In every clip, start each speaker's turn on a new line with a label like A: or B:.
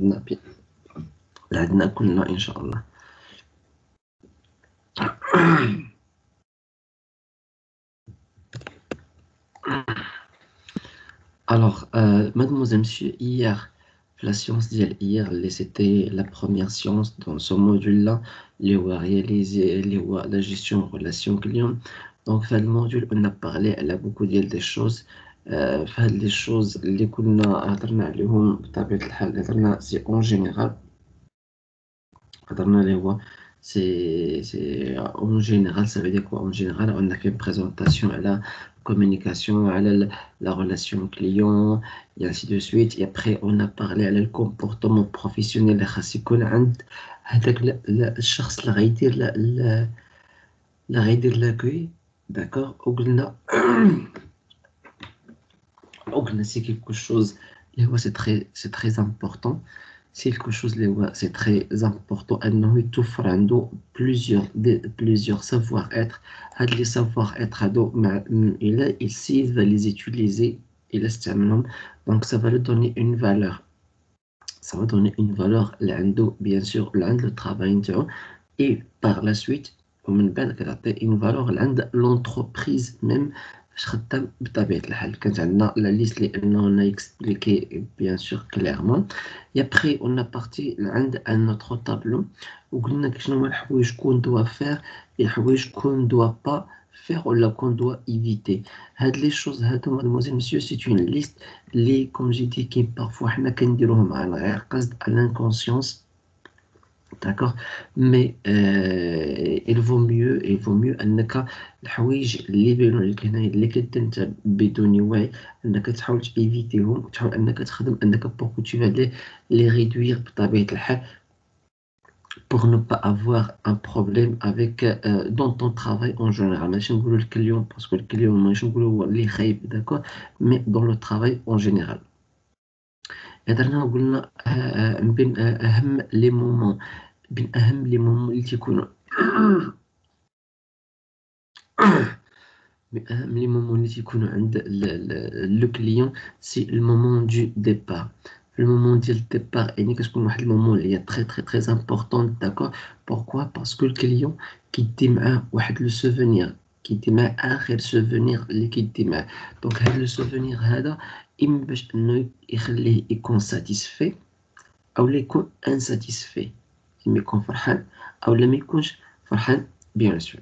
A: نبي عندنا كلنا إن شاء الله. Alors, mademoiselle, monsieur, hier, la science d'hier, c'était la première science dans ce module-là, réaliser la gestion relation client. Donc, dans le module, on a parlé, elle a beaucoup dit des choses. Les choses, les كنا هضرنا عليهم بطبيعة الحال هضرنا c'est en général. هضرنا اللي هو c'est en général, ça veut dire quoi? En général, on a fait une présentation à la communication, à la relation client, et ainsi de suite. Et après, on a parlé à le comportement professionnel خاص يكون عند هذاك الشخص اللي غيدير اللي غيدير l'accueil, d'accord. وقلنا c'est quelque chose اللي هو c'est très important. C'est quelque chose c'est très important انه يتوفر عنده plusieurs savoir-être. هاد les savoir-être هادو il va les utiliser il استعملهم, donc ça va lui donner une valeur. Ça va donner une valeur لعنده bien sûr لعند le travail نتاعو, et par la suite ومن بعد كتعطي une valeur لعند l'entreprise même فاش خدام بطبيعة الحال. كانت عندنا la liste اللي on a expliqué bien sûr clairement. Et après on a parti لعند un autre tableau وقلنا شنو هما الحوايج qu'on doit faire et الحوايج qu'on doit pas faire ou qu'on doit éviter. هاد les choses هادو mademoiselle monsieur c'est une liste اللي comme j'ai dit qui parfois حنا كنديروهم عن غير قصد à l'inconscience, d'accord. Mais il vaut mieux انك الحوايج اللي يبانوا لك هنايا اللي كدير انت بدون وعي انك تحاول تيفيتيهم, تحاول انك تخدم انك بوكو tu vas les réduire بطبيعة الحال pour ne pas avoir un problème avec dans ton travail en général. ماشي نقولوا لك اليوم باسكو اليوم ماشي نقولوا هو اللي خايب, d'accord, mais dans le travail en général. هضرنا وقلنا من بين أهم لي مومون اللي تيكونوا من أهم لي مومون اللي تيكونوا عند لو كليون سي المومون دو ديبار. في المومون ديال الديبار يعني كتكون واحد المومون اللي هي تري امبورطون, داكور. بوركوا باسكو الكليون كيدي معاه واحد لو سوفونير, كيدي معاه اخر سوفونير اللي كيدي معاه. دونك هاد لو سوفونير هذا اما باش انه يخليه يكون ساتيسفي او لا يكون انساتيسفي, اما يكون فرحان او لا ما يكونش فرحان بيان سور.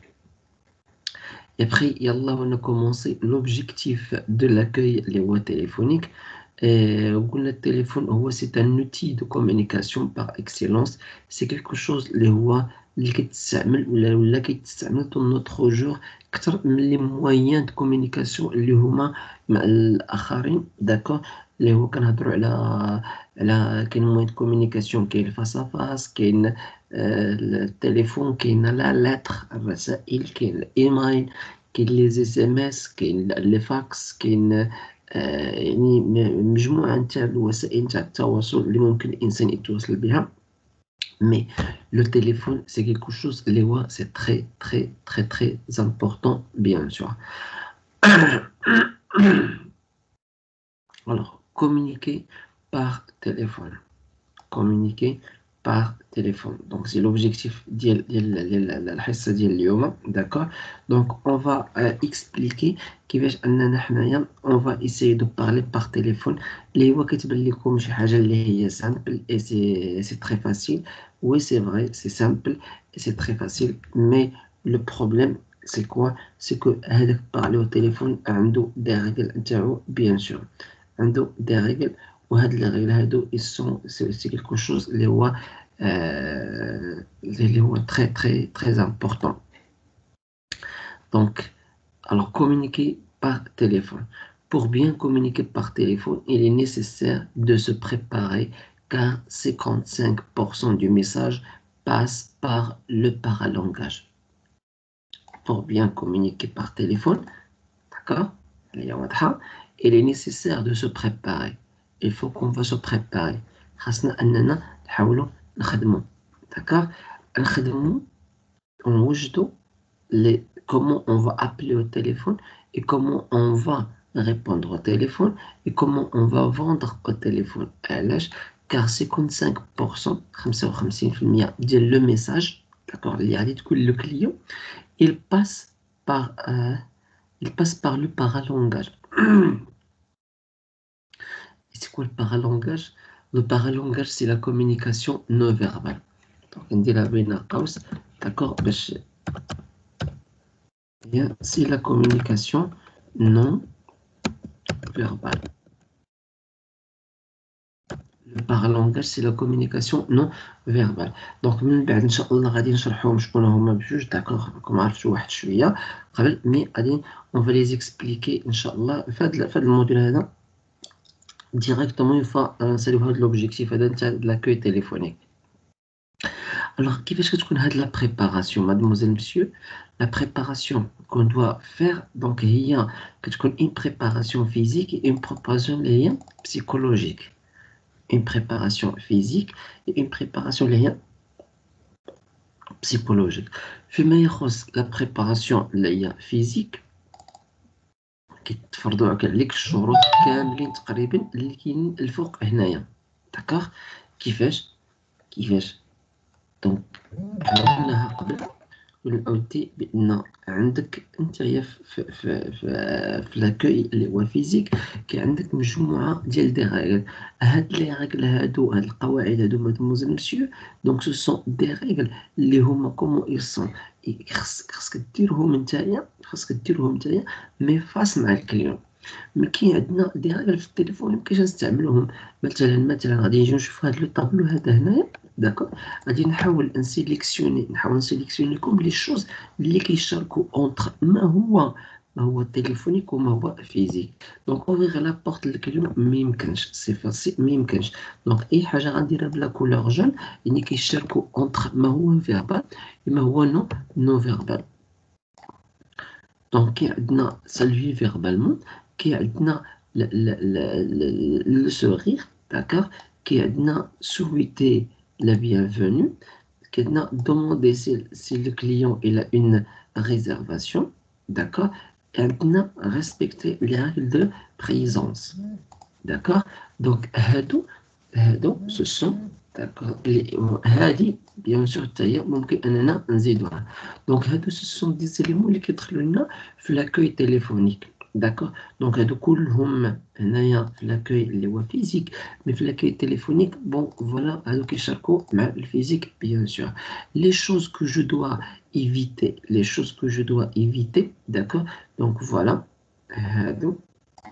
A: Et après, yallah, on a commencé l'objectif de l'accueil téléphonique. Le téléphone, c'est un outil de communication par excellence. C'est quelque chose qui s'appelle dans notre jour, les moyens de communication, les humains, d'accord. Les moyens de communication qui est face à face, qui est le téléphone, qui est la lettre, qui est l'email, كاين لي اس ام اس, كاين لي فاكس, كاين يعني مجموعه نتاع الوسائل نتاع التواصل اللي ممكن الانسان يتواصل بها. مي لو تليفون سي كيلكو شوز اللي هو سي تري امبورطون بيان سور. Alors communiquer par téléphone, communiquer par téléphone. Donc c'est l'objectif ديال الحصه ديال اليوم, d'accord. Donc on va expliquer كيفاش اننا حنايا on va essayer de parler par téléphone اللي هو كتبان لكم شي حاجه اللي هي simple et c'est très facile. Oui, c'est vrai, c'est simple et c'est très facile, mais le problème c'est quoi? C'est que هذاك parler au téléphone عنده des règles نتاعو bien sûr, عنده des règles. وهاد les règles هادو ils sont c'est quelque chose اللي هو très important. Donc alors communiquer par téléphone. Pour bien communiquer par téléphone, il est nécessaire de se préparer car 55% du message passe par le paralangage. Pour bien communiquer par téléphone, d'accord, il est nécessaire de se préparer. Il faut qu'on va se préparer. خاصنا أننا نحاولوا نخدموا, d'accord. نخدموا ونوجدوا comment on va appeler au téléphone et comment on va répondre au téléphone et comment on va vendre au téléphone. علاش car 55%, 55% ديال le message, d'accord, اللي غادي تقول le client, il passe par, il passe par le paralangage. Et c'est quoi le paralangage? Le paralangage, c'est la communication non verbale. Donc, on dit la cause, d'accord, c'est la communication non verbale. Le paralangage, c'est la communication non verbale. Donc, من بعد إن شاء الله غادي نشرحهم شكون هما بجوج، d'accord, راكم عرفتوا واحد شوية قبل، مي غادي on va les expliquer إن شاء الله في هذا الموديل هذا directement une fois نساليو هذا l'objectif هذا نتاع l'accueil téléphonique. Alors, كيفاش كتكون هاد la préparation, mademoiselle, monsieur? La préparation qu'on doit faire, donc هي كتكون une préparation physique et une préparation اللي هي psychologique. Une préparation physique et une préparation psychologique. فيما يخص la préparation physique كيتفرضوا عليك الشروط كاملين تقريبا اللي كاينين الفوق هنايا، داكوغ. كيفاش دونك قلناها قبل ونعاودتي بان عندك نتايا في لاكوي اللي هو فيزيك كاين عندك مجموعه ديال دي ريغل. هاد لي ريغل هادو، هاد القواعد هادو مادموزيل مسيو، دونك سو سون دي ريغل اللي هما كومون يسون خاصك ديرهم نتايا مي فاس مع الكليون. مي كاين عندنا دي ريغل في التليفون مكاينش نستعملوهم. مثلا غادي نجيو نشوفو هاد لو طابلو هذا هنايا، داكوغ. غادي نحاول نسيليكسيوني لكم لي شوز اللي كيشاركوا اونتر ما هو تليفونيك وما هو فيزيك. دونك اوفيغ لا بورت للكليون ما يمكنش، سي فاسي ما يمكنش. دونك اي حاجه غنديرها بلا كولور جون يعني كيشاركوا اونتر ما هو فيربال وما هو نو فيربال. دونك كاين عندنا سالوي فيربالمون، كاين عندنا le sourire, d'accord, qui a souhaité la bienvenue, qui a demandé si le client il a une réservation, d'accord, et a respecté les règles de présence, d'accord. Donc, ce sont, d'accord, هذه bien sûr تاهي ممكن أننا نزيدوها. Donc, ce sont des éléments اللي كيدخلوا لنا في l'accueil téléphonique. D'accord. Donc, هادو كلهم هنايا في لاكوي اللي هو فيزيك، مي في لاكوي تليفونيك بون فوالا هادو كيشاركوا مع الفيزيك بيان سور. Les choses que je dois éviter, d'accord. Donc voilà هادو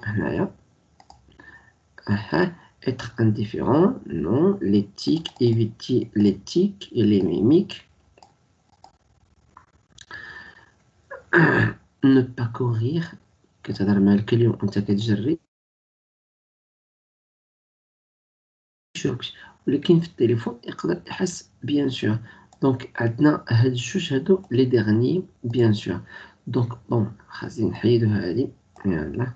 A: هنايا. Être indifférent, non. L'éthique, éviter l'éthique et les mimiques. Ne pas courir. كتهضر مع الكليون وانت كتجري ولكن في التليفون يقدر يحس بيان سور. دونك عندنا هاد الجوج هادو لي ديرني بيان سور. دونك بون خاصني نحيدو هادي، يلا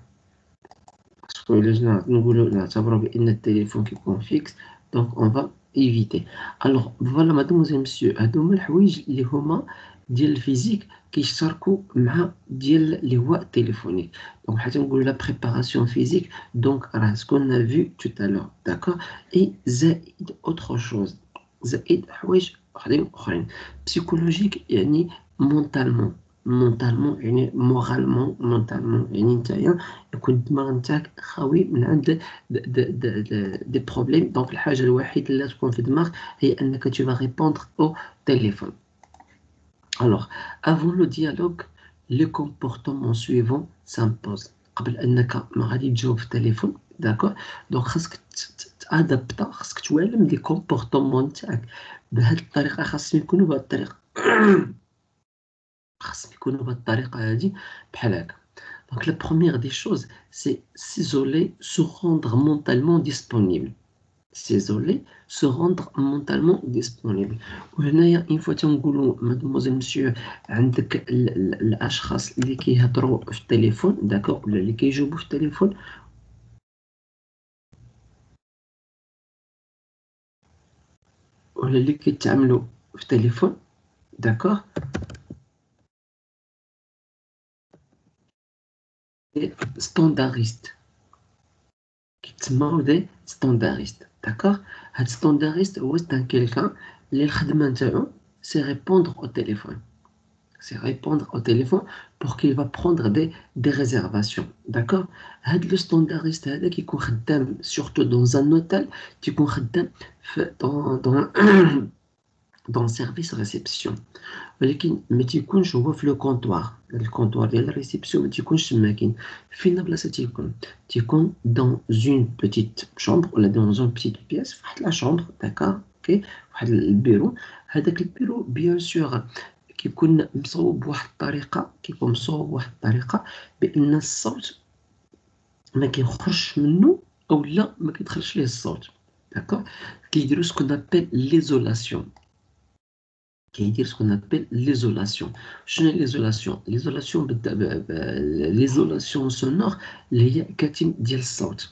A: باسكو الا جينا نقولو نعتبرو بان التليفون كيكون فيكس دونك اون فا ايفيتي. الوغ فوالا مادموزيل مسيو، هادو هما الحوايج اللي هما ديال الفيزيك كيشتركوا مع ديال اللي هو التليفونيك. دونك حتى نقولوا لا بريباراسيون فيزيك دونك راه سكون فيو تو تالور، داكور. اي زائد اوتر شوز، زائد حوايج اخرين بسيكولوجيك يعني مونتالمون يعني مونتالمون يعني نتايا يكون الدماغ نتاعك خاوي من عند دي بروبليم. دونك الحاجه الوحيده اللي تكون في الدماغ هي انك tu vas répondre au téléphone. Alors, avant le dialogue, le comportement suivant s'impose. قبل أنك ما غادي تجاوب في التليفون، داكور. دونك خاصك تادابتا، خاصك توالم لي كومبورتمون نتاعك بهاد الطريقة، خاصهم يكونوا بهاد الطريقة هادي بحال هكا. Donc la première des choses, c'est s'isoler, se rendre mentalement disponible. S'isoler, se rendre mentalement disponible. وهنايا إن فوا تنقولوا مادموزيل مسيو عندك الأشخاص اللي كيهضروا في التليفون، داكوغ، ولا اللي كيجاوبوا في التليفون ولا اللي كيتعاملوا في التليفون، داكوغ. ستانداريست تسموا دي ستانداريست. داكوغ، هاد ستانداريست هو ان كيلكان اللي الخدمه نتاعو سي ريبوندر او تيليفون، c'est répondre au téléphone pour qu'il va prendre des réservations. D'accord. هاد لو ستانداريست هذا كيكون خدام surtout dans un hôtel، تيكون خدام dans service réception، ولكن ما تيكونش هو في لو كونطوار. الكونطوار ديال الريسبسيون ما تيكونش تما كاين. فين بلاصه تيكون dans une petite chambre ولا dans une petite pièce، فواحد لا شامبر. داكوغ. اوكي. واحد البيرو. هذاك البيرو بيان سور كيكون مصوب بواحد الطريقه، بان الصوت ما كيخرجش منه اولا ما كيدخلش ليه الصوت. داكوغ. كيديروا سكون ابل ليزولاسيون. ليزولاسيون. شنو ليزولاسيون؟ ليزولاسيون سونور اللي هي كاتم ديال الصوت.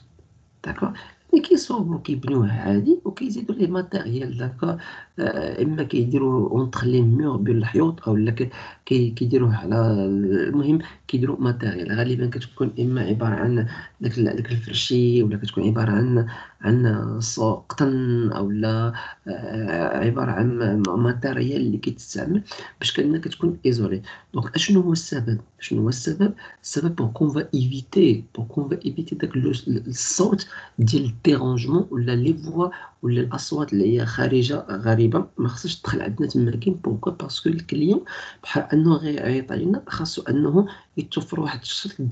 A: داكوغ. ملي كيصوبو كيبنيوه عادي وكيزيدوا ليه ماتيريال. داكوغ. اما كيديروه اونتر لي مور بين الحيوط اولا كيديروه على، المهم كيديروا ماتيريال. غالبا كتكون اما عباره عن داك الفرشي، ولا كتكون عباره عن قطن، اولا عباره عن ماتيريال اللي كيتستعمل باش كانك كتكون ايزولي. دونك اشنو هو السبب؟ السبب بوركون فا ايفيتي داك الصوت ديال الديرونجمون ولا لي فوا ولا الاصوات اللي هي خارجه غريبه ما خصش تدخل عندنا تما كاين. بوركو؟ باسكو الكليون بحال انه غيعيط علينا، خاصو انه يتوفر واحد الشكل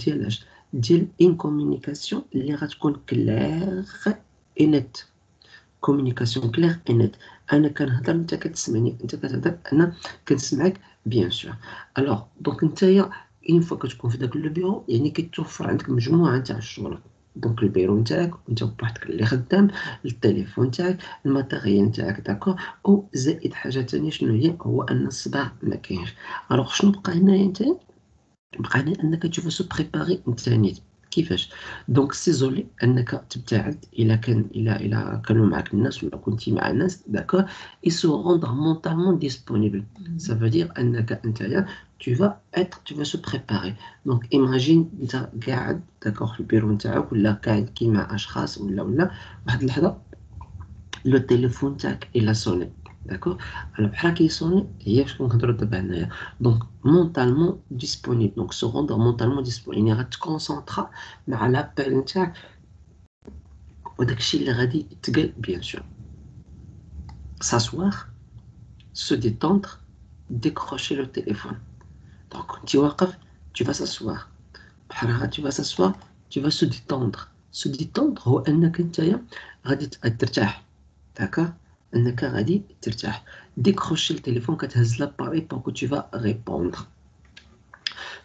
A: ديال ان كومونيكاسيون اللي غتكون كلير اي نت. كومونيكاسيون كلير اي نت. انا كنهضر انت كتسمعني، انت كتهضر انا كنسمعك بيان سور. الوغ دونك نتايا اين فوا كتكون في داك لو بيرو يعني كيتوفر عندك مجموعه تاع الشغل. دونك البيرو نتاعك وانت بوحدك اللي خدام، التليفون تاعك، الماتيريال نتاعك. داكور. او زائد حاجه ثانيه شنو هي؟ هو ان الصداع ما كاينش. الوغ شنو بقى هنايا نتايا؟ بقى هنا انك تشوف سو بريباري نتانيت. كيفاش؟ دونك سيزولي انك تبتعد الى كانوا معك الناس ولا كنتي مع الناس. داكور. اي سو روندر مونتالمون ديسپونيبل. ça veut dire انك نتايا tu vas se préparer. دونك ايماجين انت قاعد داكور في البيرو نتاعك ولا قاعد كيما اشخاص ولا واحد اللحظه لو تيليفون تاعك الى سوني. داكور. alors بحال كيسوني هي باش كنهضروا دابا هنايا. دونك مونطالمون ديسپونيبل. دونك سو روندر مونطالمون ديسپونيبل يعني غتكونسونطرا مع لابيل نتاعك وداكشي اللي غادي يتقال. بيان سور s'asseoir, se détendre, décrocher le téléphone. donc tu واقف tu vas s'asseoir. بحال tu vas s'asseoir, tu vas se détendre. se détendre هو انك نتايا غادي ترتاح. داكور. انك غادي ترتاح. décrocher le téléphone كتهز لاباري بوركو tu vas répondre.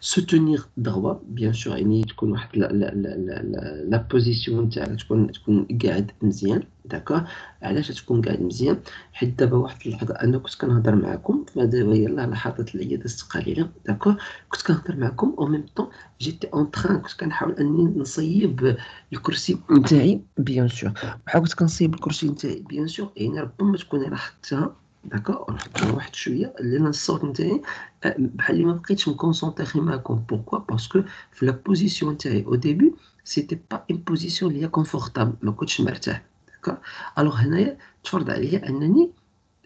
A: se tenir droit bien sûr يعني تكون واحد لا بوزيسيون نتاعك تكون قاعد مزيان. داكور. علاش تكون قاعد مزيان؟ حيت دابا واحد اللحظه انا كنت كنهضر معكم فدابا يلاه لحظات اللي هي دازت قليله. داكور. كنت كنهضر معكم او ميم طون جيتي اون تران كنت كنحاول اني نصيب الكرسي نتاعي بيان سور. بحال كنت كنصيب الكرسي نتاعي بيان سور يعني ربما تكون لاحظتها. داكور. نحط واحد شويه لان الصوت نتاعي بحال اللي ما بقيتش مكونسونطري معكم. بوركوا؟ باسكو في لا بوزيسيون تاعي او ديبي سيتي با اون بوزيسيون اللي هي كونفورطابل، ما كنتش مرتاح. داكور. الوغ هنايا تفرض عليا انني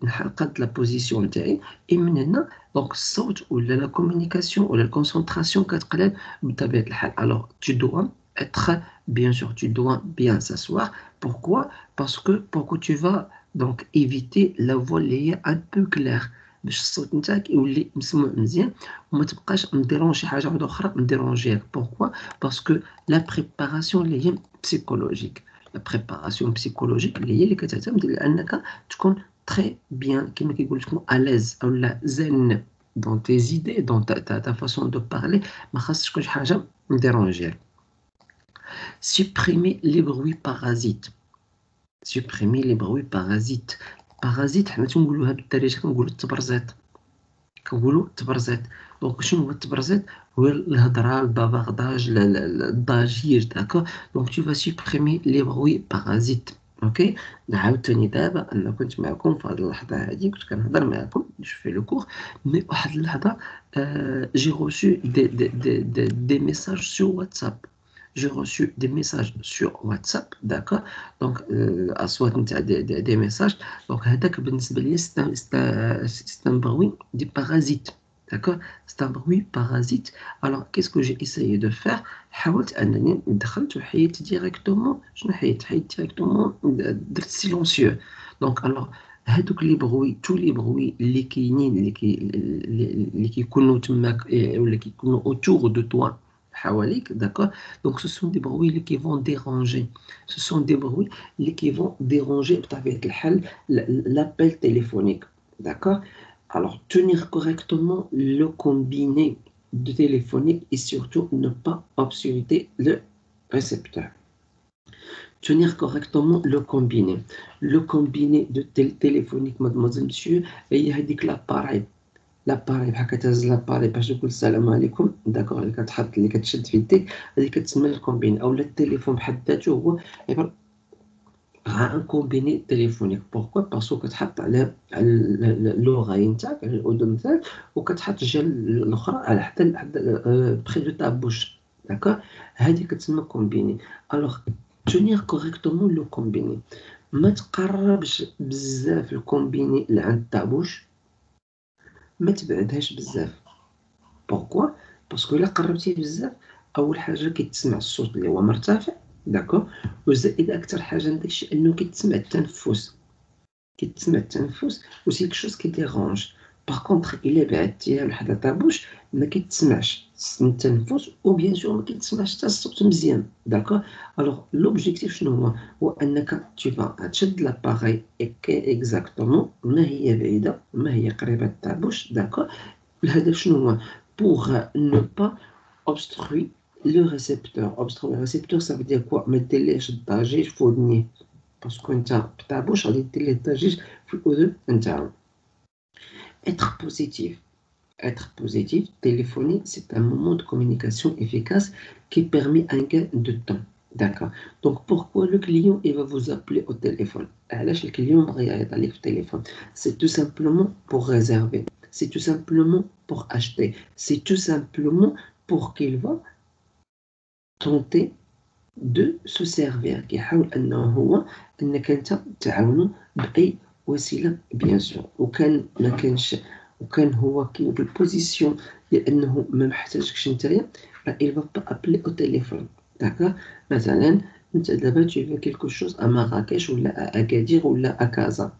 A: نقاد لا بوزيسيون تاعي اي من هنا دونك الصوت ولا لا كومونيكاسيون ولا الكونسونطراسيون كتقلل بطبيعه الحال. الوغ tu dois être bien sûr tu dois bien s'asseoir. pourquoi? parce que tu vas donc éviter la voix اللي هي un peu claire باش الصوت نتاعك يولي مسموع مزيان وما تبقاش مديرون شي حاجه واحده اخرى مديرونجيك. pourquoi? باسكو لا بريباراسيون اللي هي بسيكولوجيك. لا بريباراسيون بسيكولوجيك اللي هي اللي كتعتمد على انك تكون très bien كيما كيقولوا تكون à l'aise او لا زين dans tes idées dans ta façon de parler. ما خاصش تكون شي حاجه مديرونجيك. supprimer les bruits parasites. supprimer les bruits parasites. بارازيت حنا تنقولوها بالدارجه كنقولوا التبرزيت. دونك شنو هو التبرزيت؟ هو الهضره، البافارداج، الضجيج. داكور. دونك tu vas supprimer les bruits parasites. اوكي. نعاود ثاني دابا انا كنت معكم في هذه اللحظه هذه كنت كنهضر معكم جو في لو كور مي واحد اللحظه جي روشو دي ميساج سو واتساب. j'ai reçu des messages sur WhatsApp, d'accord. Donc soit des messages. Donc هذاك بالنسبة لي c'est un bruit des parasites, d'accord. C'est un bruit parasite. Alors qu'est-ce que j'ai essayé de faire. حاولت أنني دخلت وحيدت directement. شنو حيدت directement درت silencieux. Donc alors هادوك لي بغوي تو لي بغوي اللي كاينين اللي كيكونوا تماك ولا كيكونوا autour de toi حواليك, d'accord. Donc ce sont des bruits qui vont déranger. Ce sont des bruits qui vont déranger بطبيعة الحال l'appel téléphonique, d'accord. Alors tenir correctement le combiné de téléphonique et surtout ne pas obstruer le récepteur. Tenir correctement le combiné. Le combiné de téléphonique, mademoiselle, monsieur, هي هذيك l'appareil. لاباري بحال كتهز لاباري باش تقول السلام عليكم, داكوغ, اللي كتحط اللي كتشد في يديك هذه كتسمى الكومبين. اولا التليفون بحد ذاته هو عباره عن ان كومبيني تليفونيك. بوركوا باسكو كتحط على اللوغاي نتاعك, على الاذن نتاعك, وكتحط الجهه الاخرى على حتى بخي دو تا بوش, داكوغ. هذه كتسمى كومبيني. الوغ تونيغ كوريكتومون لو كومبيني. ما تقربش بزاف الكومبيني لعند تابوش, ما تبعدهاش بزاف. بوركوا باسكو الا قربتيه بزاف اول حاجه كيتسمع الصوت اللي هو مرتفع, داكوغ. وزائد اكثر حاجه من داكشي انه كيتسمع التنفس, وسي كشوز كي ديرونج. باغ كونطخ الا بعدتيها لحد الطابوش ما كيتسمعش التنفس, و بيان سور ما كيتسمعش حتى الصوت مزيان, داكوغ. الوغ لوبجيكتيف شنو هو انك تشد لاباغي اكزاكتومون ما هي بعيده ما هي قريبه الطابوش, داكوغ. الهدف شنو هو pour ne pas obstruer le récepteur. Obstruer le récepteur, ça veut dire quoi. ما ديرليهش الضجيج في ودنيه, باسكو انت بطابوش غادي دير ليه الضجيج في الاذن نتاعو. Être positif. Être positif, téléphoner, c'est un moment de communication efficace qui permet un gain de temps. D'accord. Donc pourquoi le client il va vous appeler au téléphone. علاش الكليون بغى يعيط عليك في التليفون. C'est tout simplement pour réserver. C'est tout simplement pour acheter. C'est tout simplement pour qu'il va tenter de se servir. كيحاول انه هو انك انت تعاونو باي وسيله بيان سور. وكان ما كانش وكان هو كاين في البوزيسيون لانه ما محتاجكش نتايا, il va pas appeler au téléphone, d'accord. مثلا انت دابا tu veux quelque chose à Marrakech ولا à Agadir ولا à Casa,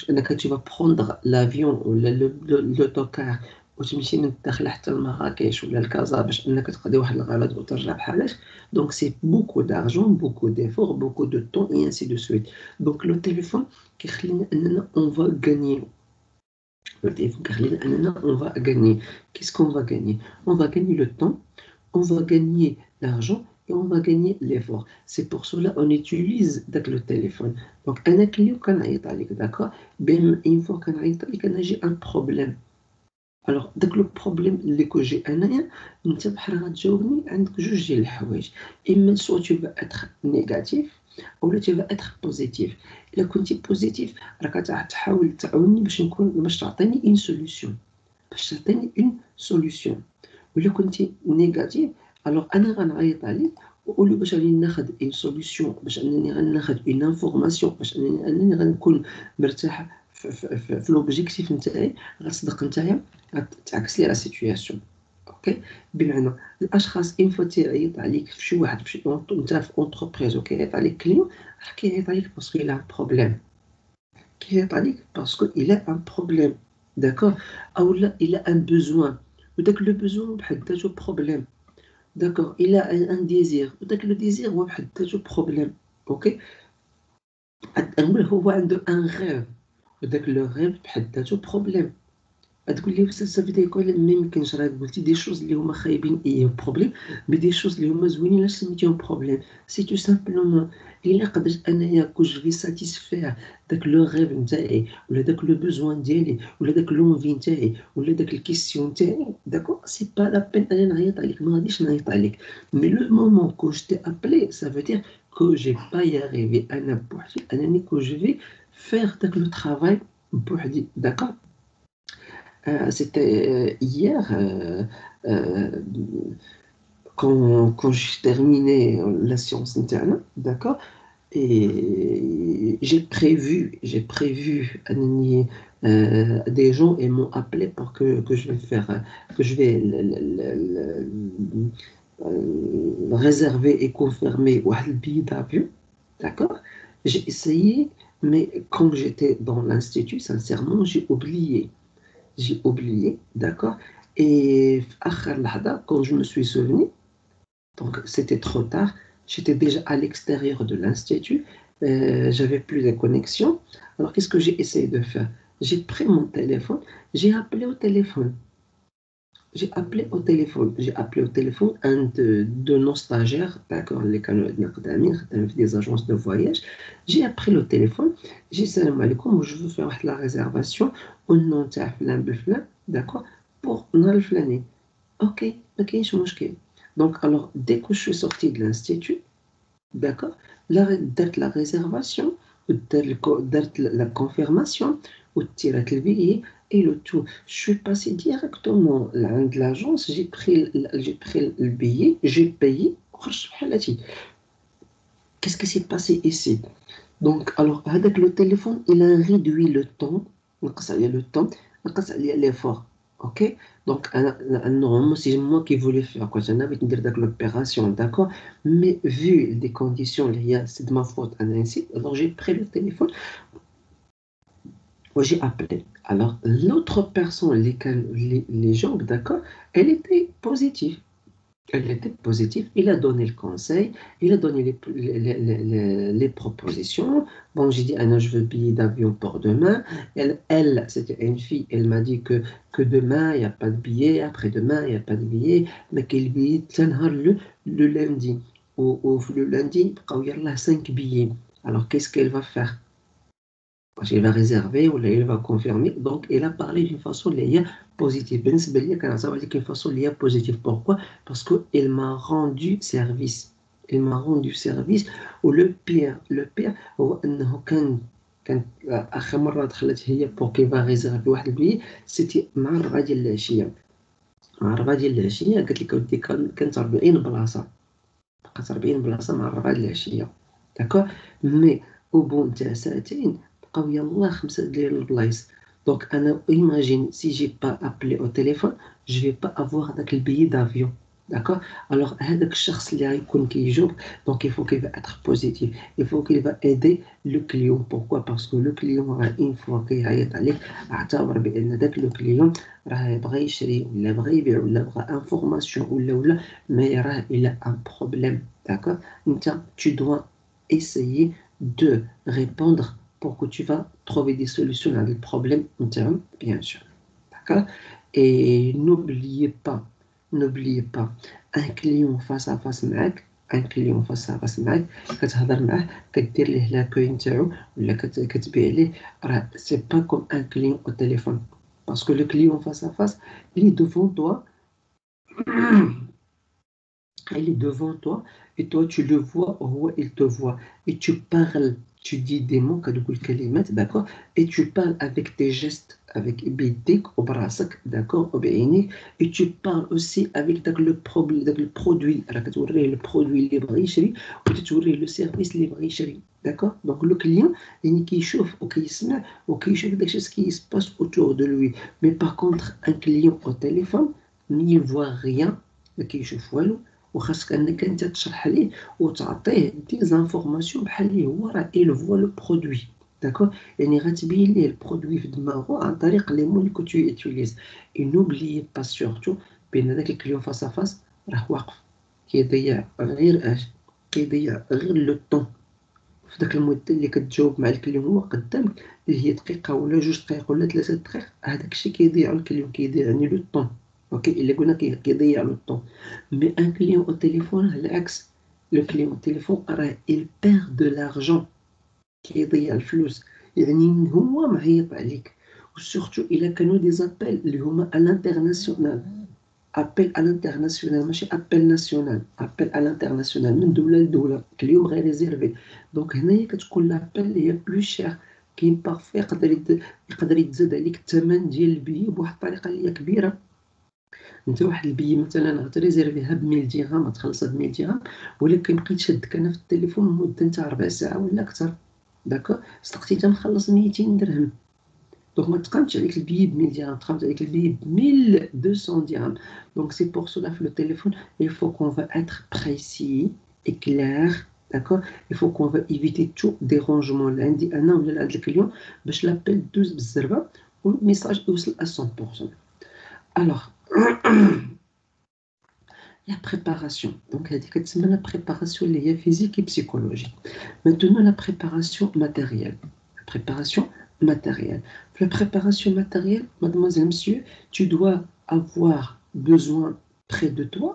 A: انك tu vas prendre l'avion ولا l'autocar وتمشي من الداخل حتى لمراكش ولا لكازا باش انك تقضي واحد الغرض وترجع بحالك. دونك سي بوكو دارجون, بوكو ديفور, بوكو دو طون اي انسي دو سويت. دونك لو تيليفون كيخلينا اننا اون فا غانيي. Le téléphone كيخلينا اننا on va gagner. Qu'est-ce qu'on va gagner? On va gagner le temps, on va gagner l'argent et on va gagner l'effort. C'est pour cela on utilise le téléphone. Donc انا كليو كنعيط عليك, d'accord. بين une fois كنعيط عليك انا جي un problème. الوغ داك لو بروبليم اللي كوجي انايا انت بحال غتجاوبني عندك جوج ديال الحوايج. اما سوا تو فا اتر نيجاتيف اولا تو فا اتر بوزيتيف. الا كنتي بوزيتيف راك تحاول تعاوني باش تعطيني اون سوليوشن, ولا كنتي نيجاتيف الوغ انا غنعيط عليك وقولي باش غادي ناخذ اون سوليوشن, باش انني غناخذ اون انفورماسيون, باش انني غنكون مرتاح في لوبجيكتيف نتاعي. غتصدق نتايا غتعكس لي لا سيتوياسيون, اوكي. بمعنى الاشخاص ان فوا تيعيط عليك في شي واحد في انت في اونتربريز وكيعيط عليك كليون, راه كيعيط عليك باسكو il a un problème, كيعيط عليك باسكو il a un problème, داكوغ. اولا il a un besoin وداك لو besoin بحد ذاته بروبليم, داكوغ. il a un désir وداك لو ديزير هو بحد ذاته بروبليم, اوكي. هو عنده ان غيف وداك لو غيف بحد ذاته بروبليم. تقول لي بس صافي يقول ما يمكنش, راه قلتي دي شوز اللي هما خايبين اي بروبليم, مي دي شوز اللي هما زوينين علاش سميتيهم بروبليم. سي تو سامبلومون الا قدرت انايا كو جو في ساتيسفير داك لو غيف نتاعي ولا داك لو بوزوان ديالي ولا داك لونفي نتاعي ولا داك الكيسيون نتاعي, داكو سي با لا بين انا نعيط عليك, ما غاديش نعيط عليك. مي لو مومون كو جو تي ابلي سا فو دير كو جي با ياريفي انا بوحدي, انني كو جو في فير داك لو ترافاي بوحدي, داكوغ. C'était hier, quand j'ai terminé la science interne, d'accord, et j'ai prévu des gens et m'ont appelé pour que je vais faire, que je vais réserver et confirmer واحد le billet d'avion, d'accord? J'ai essayé, mais quand j'étais dans l'institut, sincèrement, j'ai oublié, d'accord? Et à آخر لحظة, quand je me suis souvenu, donc c'était trop tard, j'étais déjà à l'extérieur de l'institut, j'avais plus de connexion. Alors qu'est-ce que j'ai essayé de faire? J'ai pris mon téléphone, j'ai appelé au téléphone. J'ai appelé au téléphone un de nos stagiaires, d'accord, les canaux des agences de voyage. J'ai appris le téléphone, j'ai dit salam alaikum, je veux faire la réservation au nom de فلان بفلان, d'accord, pour نهار الفلاني. Ok, ما كاينش مشكل. Donc alors dès que je suis sorti de l'institut, d'accord, درت la réservation, درت la confirmation, وتيرات البيي et le tout. Je suis passé directement de l'agence, j'ai pris le billet, j'ai payé. وخرجت بحالتي. Qu'est-ce qui s'est passé ici? Donc, alors, avec le téléphone, il a réduit le temps, نقص عليه le temps, نقص عليه l'effort. Ok? Donc, normalement, c'est moi qui voulais faire quoi. J'en avais dire l'opération, d'accord? Mais vu les conditions, c'est de ma faute, ainsi. Alors, j'ai pris le téléphone, moi, j'ai appelé. Alors, l'autre personne, les gens, d'accord, elle était positive. Elle était positive. Il a donné le conseil, il a donné les propositions. Bon, j'ai dit, ah non, je veux billet d'avion pour demain. C'était une fille, elle m'a dit que demain, il n'y a pas de billet, après-demain, il n'y a pas de billet, mais quel billet تنهار le lundi. Le lundi, il y a 5 billets. Alors, qu'est-ce qu'elle va faire? Il va réserver ou là, il va confirmer. Donc, il a parlé d'une façon positive. بالنسبة لي كان ça veut dire d'une façon positive. Pourquoi? Parce qu'il m'a rendu service. Il m'a rendu service. le pire هو أنه كان آخر مرة دخلت هي pour qu'il va réserver واحد البي c'était مع 4 ديال العشية. مع 4 ديال العشية قالت لك أودي كانت 40 بلاصة. بقات 40 بلاصة مع 4 ديال العشية. داكور مي au bout تاع ساعتين بقاو يلاه 5 ديال البلايص. Donc أنا imagine si j'ai pas appelé au téléphone, je vais pas avoir داك البيي d'avion. D'accord? Alors هذاك الشخص اللي غيكون كيجاوب, donc il faut qu'il va être positif. Il faut qu'il va aider le client. Pourquoi? Parce que le client راه une fois كيعيط عليك اعتبر بأن داك le client راه بغى يشري ولا بغى يبيع ولا بغى انفورماسيون ولا mais راه il a un problème. D'accord? Donc tu dois essayer de répondre pour que tu vas trouver des solutions à des problèmes internes, bien sûr. D'accord? Et n'oubliez pas, un client face à face معك, un client face à face معك, كتهضر معاه, كدير ليه لاكوي نتاعو ولا كتبيع ليه, راه c'est pas comme un client au téléphone. Parce que le client face à face, il est devant toi, il est devant toi et toi tu le vois, il te voit et tu parles, tu dis des mots كتقول كلمات, d'accord, et tu parles avec tes gestes, avec بيديك وبراسك, d'accord, وبعينيك, et tu parles aussi avec داك البرودوي, راه كتوريه البرودوي اللي بغى يشري وتتوريه لو سيرفيس اللي بغى يشري. D'accord? Donc le client, يعني كيشوف وكيسمع وكيشوف داكشي qui se passe autour de lui. Mais par contre, un client au téléphone, il voit rien, ما كيشوف والو, وخاصك انك انت تشرح ليه وتعطيه دي زانفورماسيون بحال اللي هو راه il voit le produit. داكور, يعني غتبين ليه البرودوي في دماغه عن طريق لي مون اللي tu utilises. Et n'oubliez pas surtout بان داك الكليون فاس ا فاس راه واقف كيضيع غير لو طون في داك المدة اللي كتجاوب مع الكليون هو قدامك, اللي هي دقيقة ولا 2 دقايق ولا 3 دقايق, هذاك الشيء كيضيع الكليون, كيضيع يعني لو طون. اوكي, اللي قلنا كيضيع لو طون. مي ان كليون او تليفون على العكس, لو كليون او تليفون راه il perd de l'argent, كيضيع الفلوس, يعني هو معيط عليك. وسورتو الا كانوا دي زابيل اللي هما على الانترناسيونال, ابل على الانترناسيونال ماشي ابل ناسيونال, ابل على الانترناسيونال من دوله لدوله, اليوم غير ريزيرفي. دونك هنايا كتكون لابل اللي هي بلو شير, كاين بارفي يقدر يتزاد عليك الثمن ديال البي بواحد الطريقه اللي هي كبيره. انت واحد البي مثلا غتريزيرفيها ب 1000 درهم، غتخلصها ب 1000 درهم، ولكن بقيت شادك انا في التليفون لمده نتاع 4 ساعات ولا اكثر، داكوغ، صدقتي تنخلص 200 درهم. دونك ما تقامش عليك البي ب 1000 درهم، تقامت عليك البي ب 1200 درهم. دونك سي بور سولا في لو تليفون il faut qu'on va être précis et clair. D'accord, il faut qu'on va éviter tout dérangement اللي عندي انا ولا عند الكليون باش لابيل دوز بالزربه والميساج يوصل à 100%. alors la préparation, donc la préparation liée physique et psychologique. Maintenant la préparation matérielle. La préparation matérielle. La préparation matérielle, mademoiselle, monsieur, tu dois avoir besoin près de toi.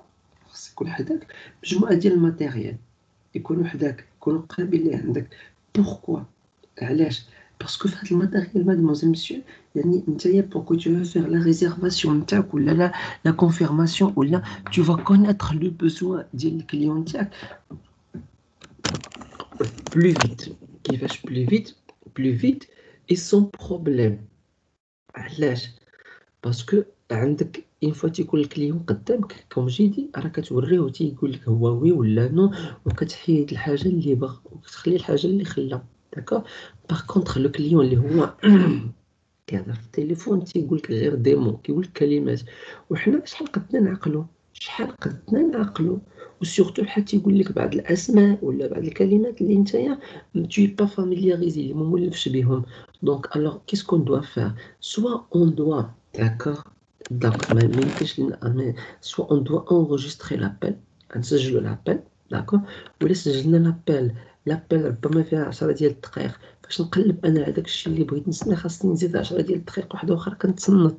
A: C'est quoi le matériel. يكون وحدك يكون قابل ليه عندك. Pourquoi? علاش؟ parce que في هذا الماتيريال mademoiselle monsieur يعني نتايا pour que tu vas faire la réservation نتاعك ولا la confirmation ولا tu vas connaître le besoin ديال الكليون نتاعك plus vite. كيفاش plus vite et sans problème. علاش؟ parce que عندك اون فوا تيكون الكليون قدامك كوم جيتي راه كتوريه وتيقول لك هو وي ولا نو، وكتحيد الحاجه اللي بغى وكتخلي الحاجه اللي خلا. داكوغ. باغ كونطخ لو كليون اللي هو كيهضر في التليفون تيقول لك غير دي مو، كيقول لك كلمات، وحنا شحال قدنا نعقلو وسورتو بحال تيقول لك بعض الاسماء ولا بعض الكلمات اللي نتايا tu es pas familiarisé اللي مولفش بهم. دونك الوغ كيسكون دوا فار سوا اون دوا داكوغ. دونك ما يمكنش لنا سوا اون دوا انغوجيستري لابيل، نسجلو لابيل داكوغ، ولا سجلنا لابيل ربما فيها 10 ديال الدقائق، فاش نقلب انا على داكشي اللي بغيت نسمع خاصني نزيد 10 ديال الدقائق واحده اخرى كنتصنت.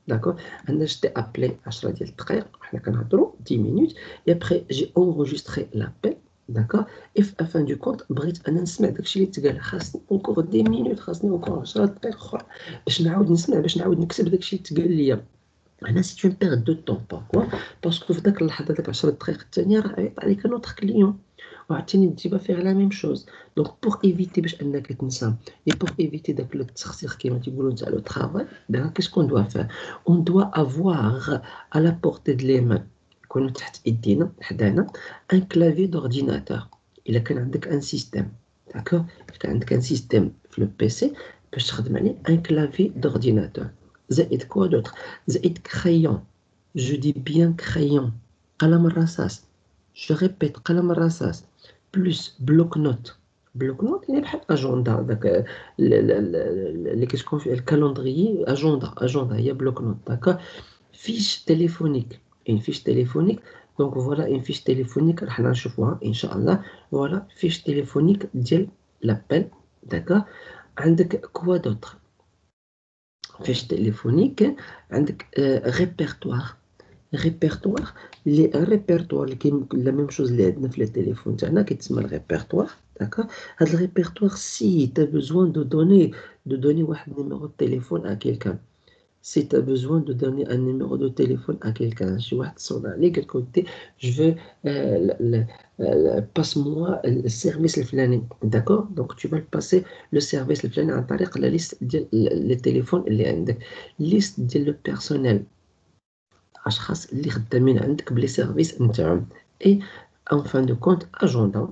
A: داكوغ. انا جيتي ابلي 10 ديال الدقائق حنا كنهضروا 10 مينوت اي ابري جي انغوجيستري لابيل. داكوغ. اف افان دو كونت بغيت انا نسمع داكشي اللي تقال، خاصني اونكور 10 مينوت، خاصني اونكور 10 دقائق اخرى باش نعاود نسمع، باش نعاود نكتب داكشي اللي تقال ليا. هنا سي اون بيرد دو طون. بوركوا؟ باسكو في داك اللحظه داك 10 دقائق الثانيه راه عيط عليك نوتر كليون وعاوتاني تجيبها فيغ لا ميم شوز. دونك بوغ ايفيتي باش انك تنسى اي بوغ ايفيتي داك لو تسخسيخ كيما تيقولوا نتاع لو طرافاي، داك كيسكون دوا فير اون دوا افواغ على بورتي د لي مان، يكونوا تحت ايدينا حدانا ان كلافي دورديناتور. الا كان عندك ان سيستيم داكوغ، كان عندك ان سيستيم في لو بيسي باش تخدم عليه ان كلافي دورديناتور. زائد كوا دوطخ؟ زائد كرايون. جو دي بيان كرايون، قلم الرصاص. جو ريبيت قلم الرصاص. بلوس بلوك نوت. بلوك نوت يعني بحال اجوندا، داك اللي كتكون فيه الكالندريي، اجوندا هي بلوك نوت. داكوغ. فيش تليفونيك، اون فيش تليفونيك. دونك فوالا اون فيش تليفونيك راح نشوفوها ان شاء الله. فوالا فيش تليفونيك ديال لابيل. داكوغ. عندك كوا دوطخ؟ فيش تليفونيك عندك ريبيرتوار لي ريبيرتوار اللي كاين لا ميم شوز اللي عندنا في التليفون تاعنا كيتسمى الريبيرتوار. داكوغ. هاد الريبيرتوار سي تا بوزوان دو دوني واحد نيميرو دو تليفون ا كيلكان، si tu as besoin de donner un numéro de téléphone à quelqu'un, شي واحد تصون عليك قال لك je veux passe-moi le service الفلاني. d'accord, donc tu vas le passer le service الفلاني عن طريق la liste ديال les téléphones اللي عندك، liste ديال le personnel، اشخاص اللي خدامين عندك بلي سيرفيس نتاعهم، اي ان فان دو كونت اجندا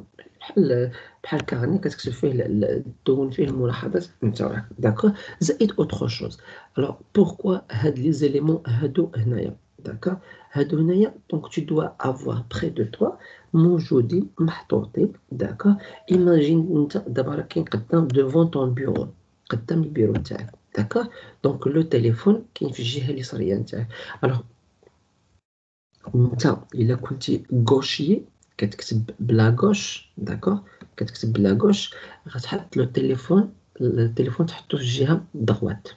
A: بحال كارني كتكتب فيه تدون فيه الملاحظات نتاعك. داكوغ. زائد اوتر شوز. الوغ بوركوا هاد لي زيليمون هادو هنايا؟ داكوغ. هادو هنايا دونك تو دوا افوار بري دو توا موجودين محطوطين. داكوغ. ايماجين انت دابا راه كاين قدام دوفون طون بيرو، قدام البيرو تاعك. داكوغ. دونك لو تليفون كاين في الجهه اليسريه نتاعك. الوغ نتا الا كنتي غوشيي كتكتب بلا غوش. داكوغ. كتكتب بلا غوش غتحط لو التليفون تحطو في الجهه دغوات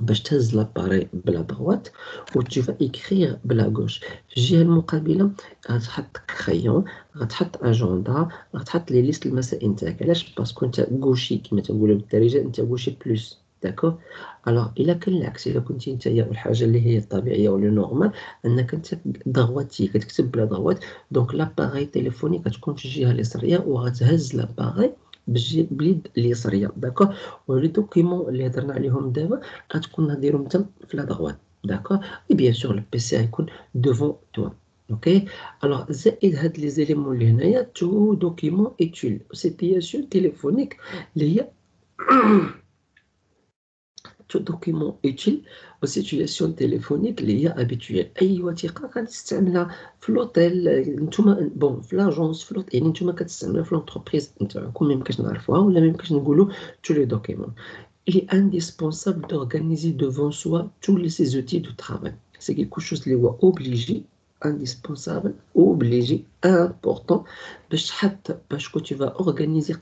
A: باش تهز لاباري بلا دغوات و tu vas écrire بلا غوش. في الجهه المقابله غتحط كريون، غتحط اجندا، غتحط لي ليست المسائل نتاعك. علاش؟ باسكو انت غوشي كما تنقولوا بالدارجه، انت غوشي بلوس. داكوغ. الوغ الا كان العكس، الا كنتي نتايا الحاجه اللي هي الطبيعيه ولا نورمال انك انت ضغواتي كتكتب بلا ضغوات، دونك لاباغي تليفوني كتكون في الجهه اليسريه وغتهز لاباغي باليد اليسريه. داكوغ. ولي دوكيمون اللي هضرنا عليهم دابا غتكون نديرهم حتى في لا دغوات. d'accord? Et bien sûr, le PC هيكون devant toi. OK? Alors, زائد هاد les éléments اللي هنايا tout document utile situation téléphonique اللي هي tout document utile aux situations téléphoniques اللي هي habituelles. أي وثيقة كتستعملها في الأوتيل، نتوما بون في لاجونس في يعني نتوما كتستعملوها في لونتربريز نتاعكم، ميمكنش نعرفوها ولا ميمكنش نقولوا tous les documents. Il est indispensable d'organiser devant soi tous ces outils de travail. C'est quelque chose qui est obligé, indispensable, obligé, important, parce que tu vas organiser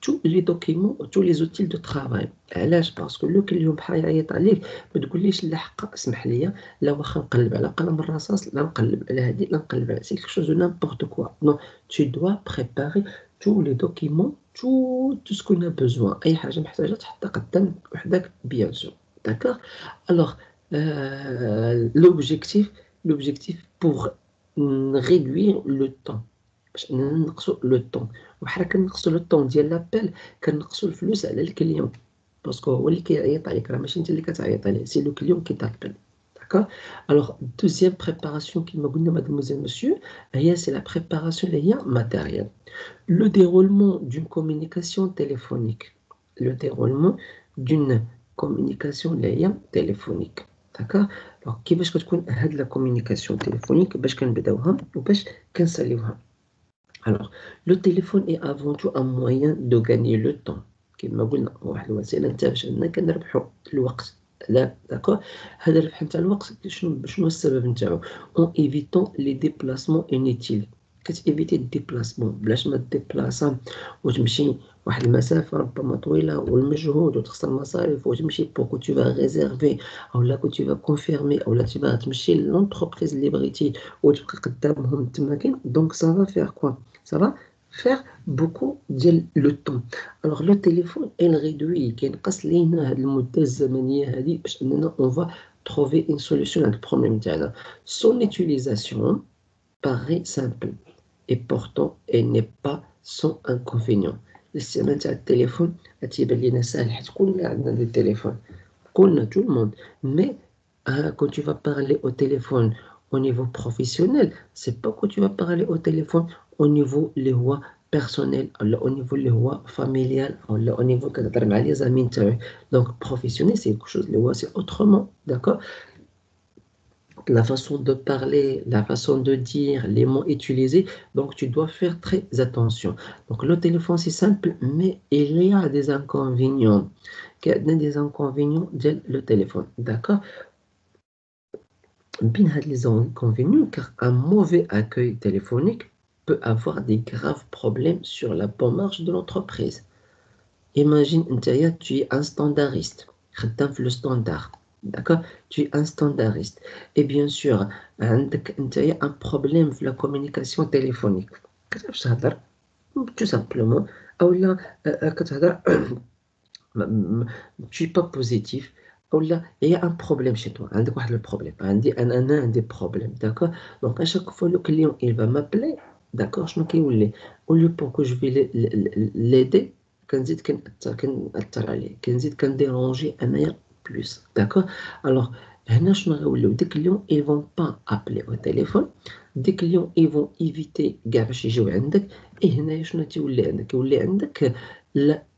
A: tous les documents, tous les outils de travail. علاش؟ باسكو لو كان اليوم بحال يعيط عليك ما تقوليش لا اسمح لي لا واخا نقلب على قلم الرصاص لا نقلب على هادي لا نقلب على سي quelque chose de n'importe quoi. Non, tu dois préparer tous les documents, tout ce qu'on a besoin. أي حاجة محتاجة تحطها قدام وحدك bien sûr. D'accord? Alors, l'objectif pour réduire le temps. باش أننا نقصوا لو طون، وبحال كنقصوا لو طون ديال لابيل كنقصوا الفلوس على الكليون، باسكو هو اللي كيعيط عليك، راه ماشي انت اللي كتعيط عليه، سي لو كليون كي تابيل. داكور. الوغ دوزيام بريباراسيون كيما قلنا مادموزيل مسيو هي سي لا بريباراسيون اللي هي ماتيريال. لو ديرولمون دون كومونيكاسيون تيليفونيك، لو ديرولمون دون كومونيكاسيون اللي هي تيليفونيك. داكور. الوغ كيفاش كتكون هاد لا كومونيكاسيون تيليفونيك، باش كنبداوها وباش كنساليوها. Alors, le téléphone est avant tout un moyen de gagner le temps. كما قلنا واحد الوسيلة نتاع باش أننا كنربحو الوقت. لا داكور. هذا الربح نتاع الوقت شنو السبب نتاعو؟ en évitant les déplacements inutiles. كتيفيتي الديبلاسمون بلاش ما ديبلاصا وتمشي واحد المسافة ربما طويلة والمجهود وتخسر المصاريف وتمشي بوكو tu vas réserver أولا tu vas confirmer أولا tu vas تمشي للونتربريز اللي بغيتي وتبقى قدامهم تماكن. Donc ça va faire quoi? Ça va faire beaucoup ديال لو طون. الوغ لو تيليفون il réduit كينقص لينا هاد المدة الزمنية هادي باش أننا on va trouver une solution لهاد البروبليم تاعنا. Son utilisation paraît simple et pourtant elle n'est pas sans inconvénient. الاستعمال تاع التليفون تيبان لينا ساهل حيت كلنا عندنا دي تليفون، كلنا tout le monde. Mais quand tu vas parler au téléphone au niveau professionnel, c'est pas que tu vas parler au téléphone au niveau اللي هو personnel ولا au niveau اللي هو familial ولا au niveau كتهضر مع لي زامي نتاعك. Donc professionnel c'est quelque chose اللي هو c'est autrement. D'accord. La façon de parler, la façon de dire, les mots utilisés, donc tu dois faire très attention. Donc le téléphone c'est simple, mais il y a des inconvénients. Il y a des inconvénients de le téléphone, d'accord? Bien les inconvénients, car un mauvais accueil téléphonique peut avoir des graves problèmes sur la bonne marche de l'entreprise. Imagine, tu es un standardiste, le standard. D'accord? Tu es un standardiste. Et bien sûr, tu as un problème avec la communication téléphonique. كتعرفش تهضر tout simplement أولا كتهضر tu es pas positif أولا il y a un problème chez toi. عندك واحد البروبليم، أنا عندي problème. D'accord? Donc à chaque fois le client il va m'appeler. D'accord. شنو كيولي au lieu pour que je vais l'aider كنزيد كنأثر عليه، كنزيد كنديرونجي أنايا plus. D'accord. Alors هنا شنو غيوليو ديك اليوم ils vont pas appeler au téléphone، ديك اليوم ils vont éviter كاع باش يجيو عندك. إيه هنايا شنو تيولي عندك؟ كيولي عندك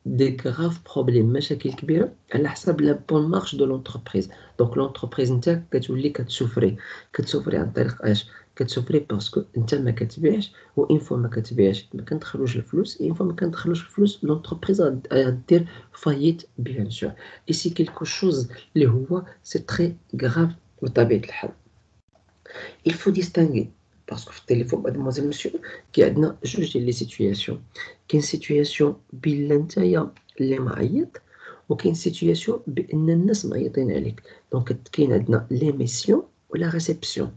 A: des graves problèmes مشاكل كبيرة على حساب لا بون مارش دو لونتربريز. دونك لونتربريز نتاعك كتولي كتسوفري عن طريق اش؟ كتسوفري باسكو انت ما كتبيعش، وان فوا ما كتبيعش ما كندخلوش الفلوس، ان فوا ما كندخلوش الفلوس لونتربريز غدير فايت بيان سور. اي سي كيلكو شوز اللي هو سي تري غراف بطبيعة الحال. Il faut distinguer parce que في التليفون mademoiselle monsieur كي عندنا جوج ديال لي سيتوياسيون. كاين سيتوياسيون بلا نتايا اللي معيط، وكاين سيتوياسيون بان الناس معيطين عليك. دونك كاين عندنا ليميسيون ولا ريسبسيون.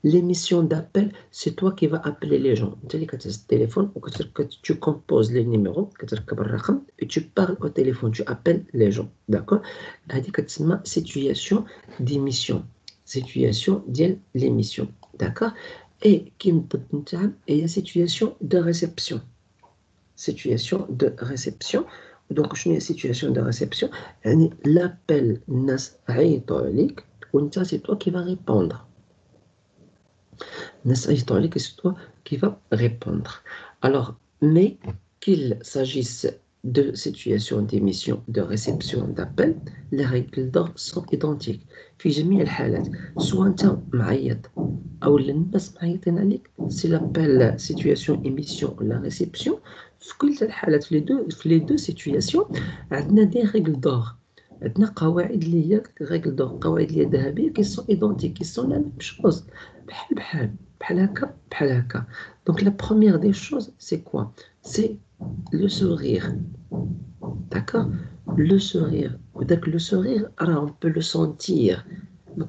A: ليميسيون دابل سي توا كي va appeler les gens، انت اللي كتهز التليفون tu composes les numéros، كتركب الرقم et tu parles au téléphone، tu appelles les gens. d'accord. هذه كتسمى سيتوياسيون ديميسيون، situation ديال l'émission. D'accord. Et qui me et situation de réception. Situation de réception. Donc, je suis une situation de réception. L'appel nas عيطوا عليك وانت c'est toi qui va répondre. Message dans les c'est toi qui va répondre. Alors, mais qu'il s'agisse de situations d'émission, de réception d'appel, les règles d'or sont identiques. في جميع الحالات سواء انت معيط او الناس معيطين عليك سي لابيل سيتوياسيون ايميسيون ولا ريسبسيون في كل الحالات في لي دو سيتوياسيون عندنا دي ريغل دور عندنا قواعد اللي هي ريغل دور قواعد اللي هي ذهبيه كي سون ايدونتيك كي سون لا ميم شوز بحال هكا بحال هكا. Donc la première des choses c'est quoi? C'est le sourire. D'accord? Le sourire. وداك le sourire راه on peut le sentir. ما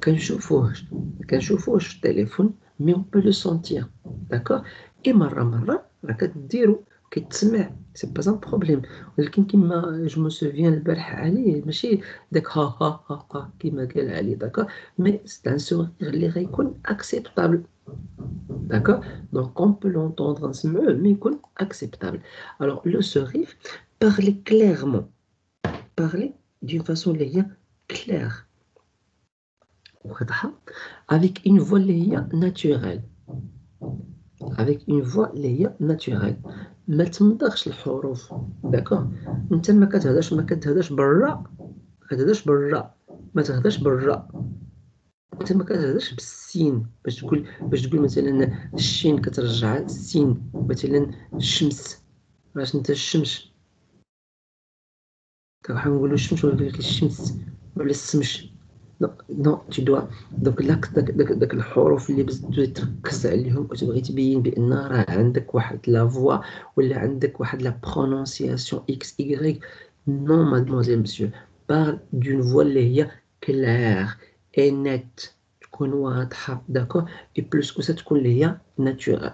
A: كنشوفوهش في التليفون مي on peut le sentir. D'accord? et مرة راه كديرو كيتسمع سي با ان بروبليم. ولكن كيما جو مو سوفيان البارح علي ماشي داك ها ها ها ها كيما قال علي. داكور مي سي ان سورير اللي غيكون اكسبتابل. D'accord? Donc, on peut l'entendre ensemble, mais يكون acceptable. Alors, le sourire, parler clairement. Parler d'une façon اللي هي claire. واضحة. Avec une voix اللي هي naturelle. Avec une voix اللي هي naturelle. ما تمضغش الحروف. D'accord? انت ما كتهدرش برا. ما تهدرش برا. انت ما كتهدرش بالسين باش تقول مثلا الشين كترجع السين مثلا الشمس باش انت الشمس كنحاول نقولوا الشمس ولا الشمس ولا السمش. نو تي دوا دوك داك الحروف اللي بزاف تركز عليهم وتبغي تبين بان راه عندك واحد لا فوا ولا عندك واحد لا برونونسياسيون اكس اي. نو مادموزيل مسيو بار دون فوا اللي هي كلير اي نت تكون واضحة. داكور اي بلوس كو تكون اللي هي ناتورال.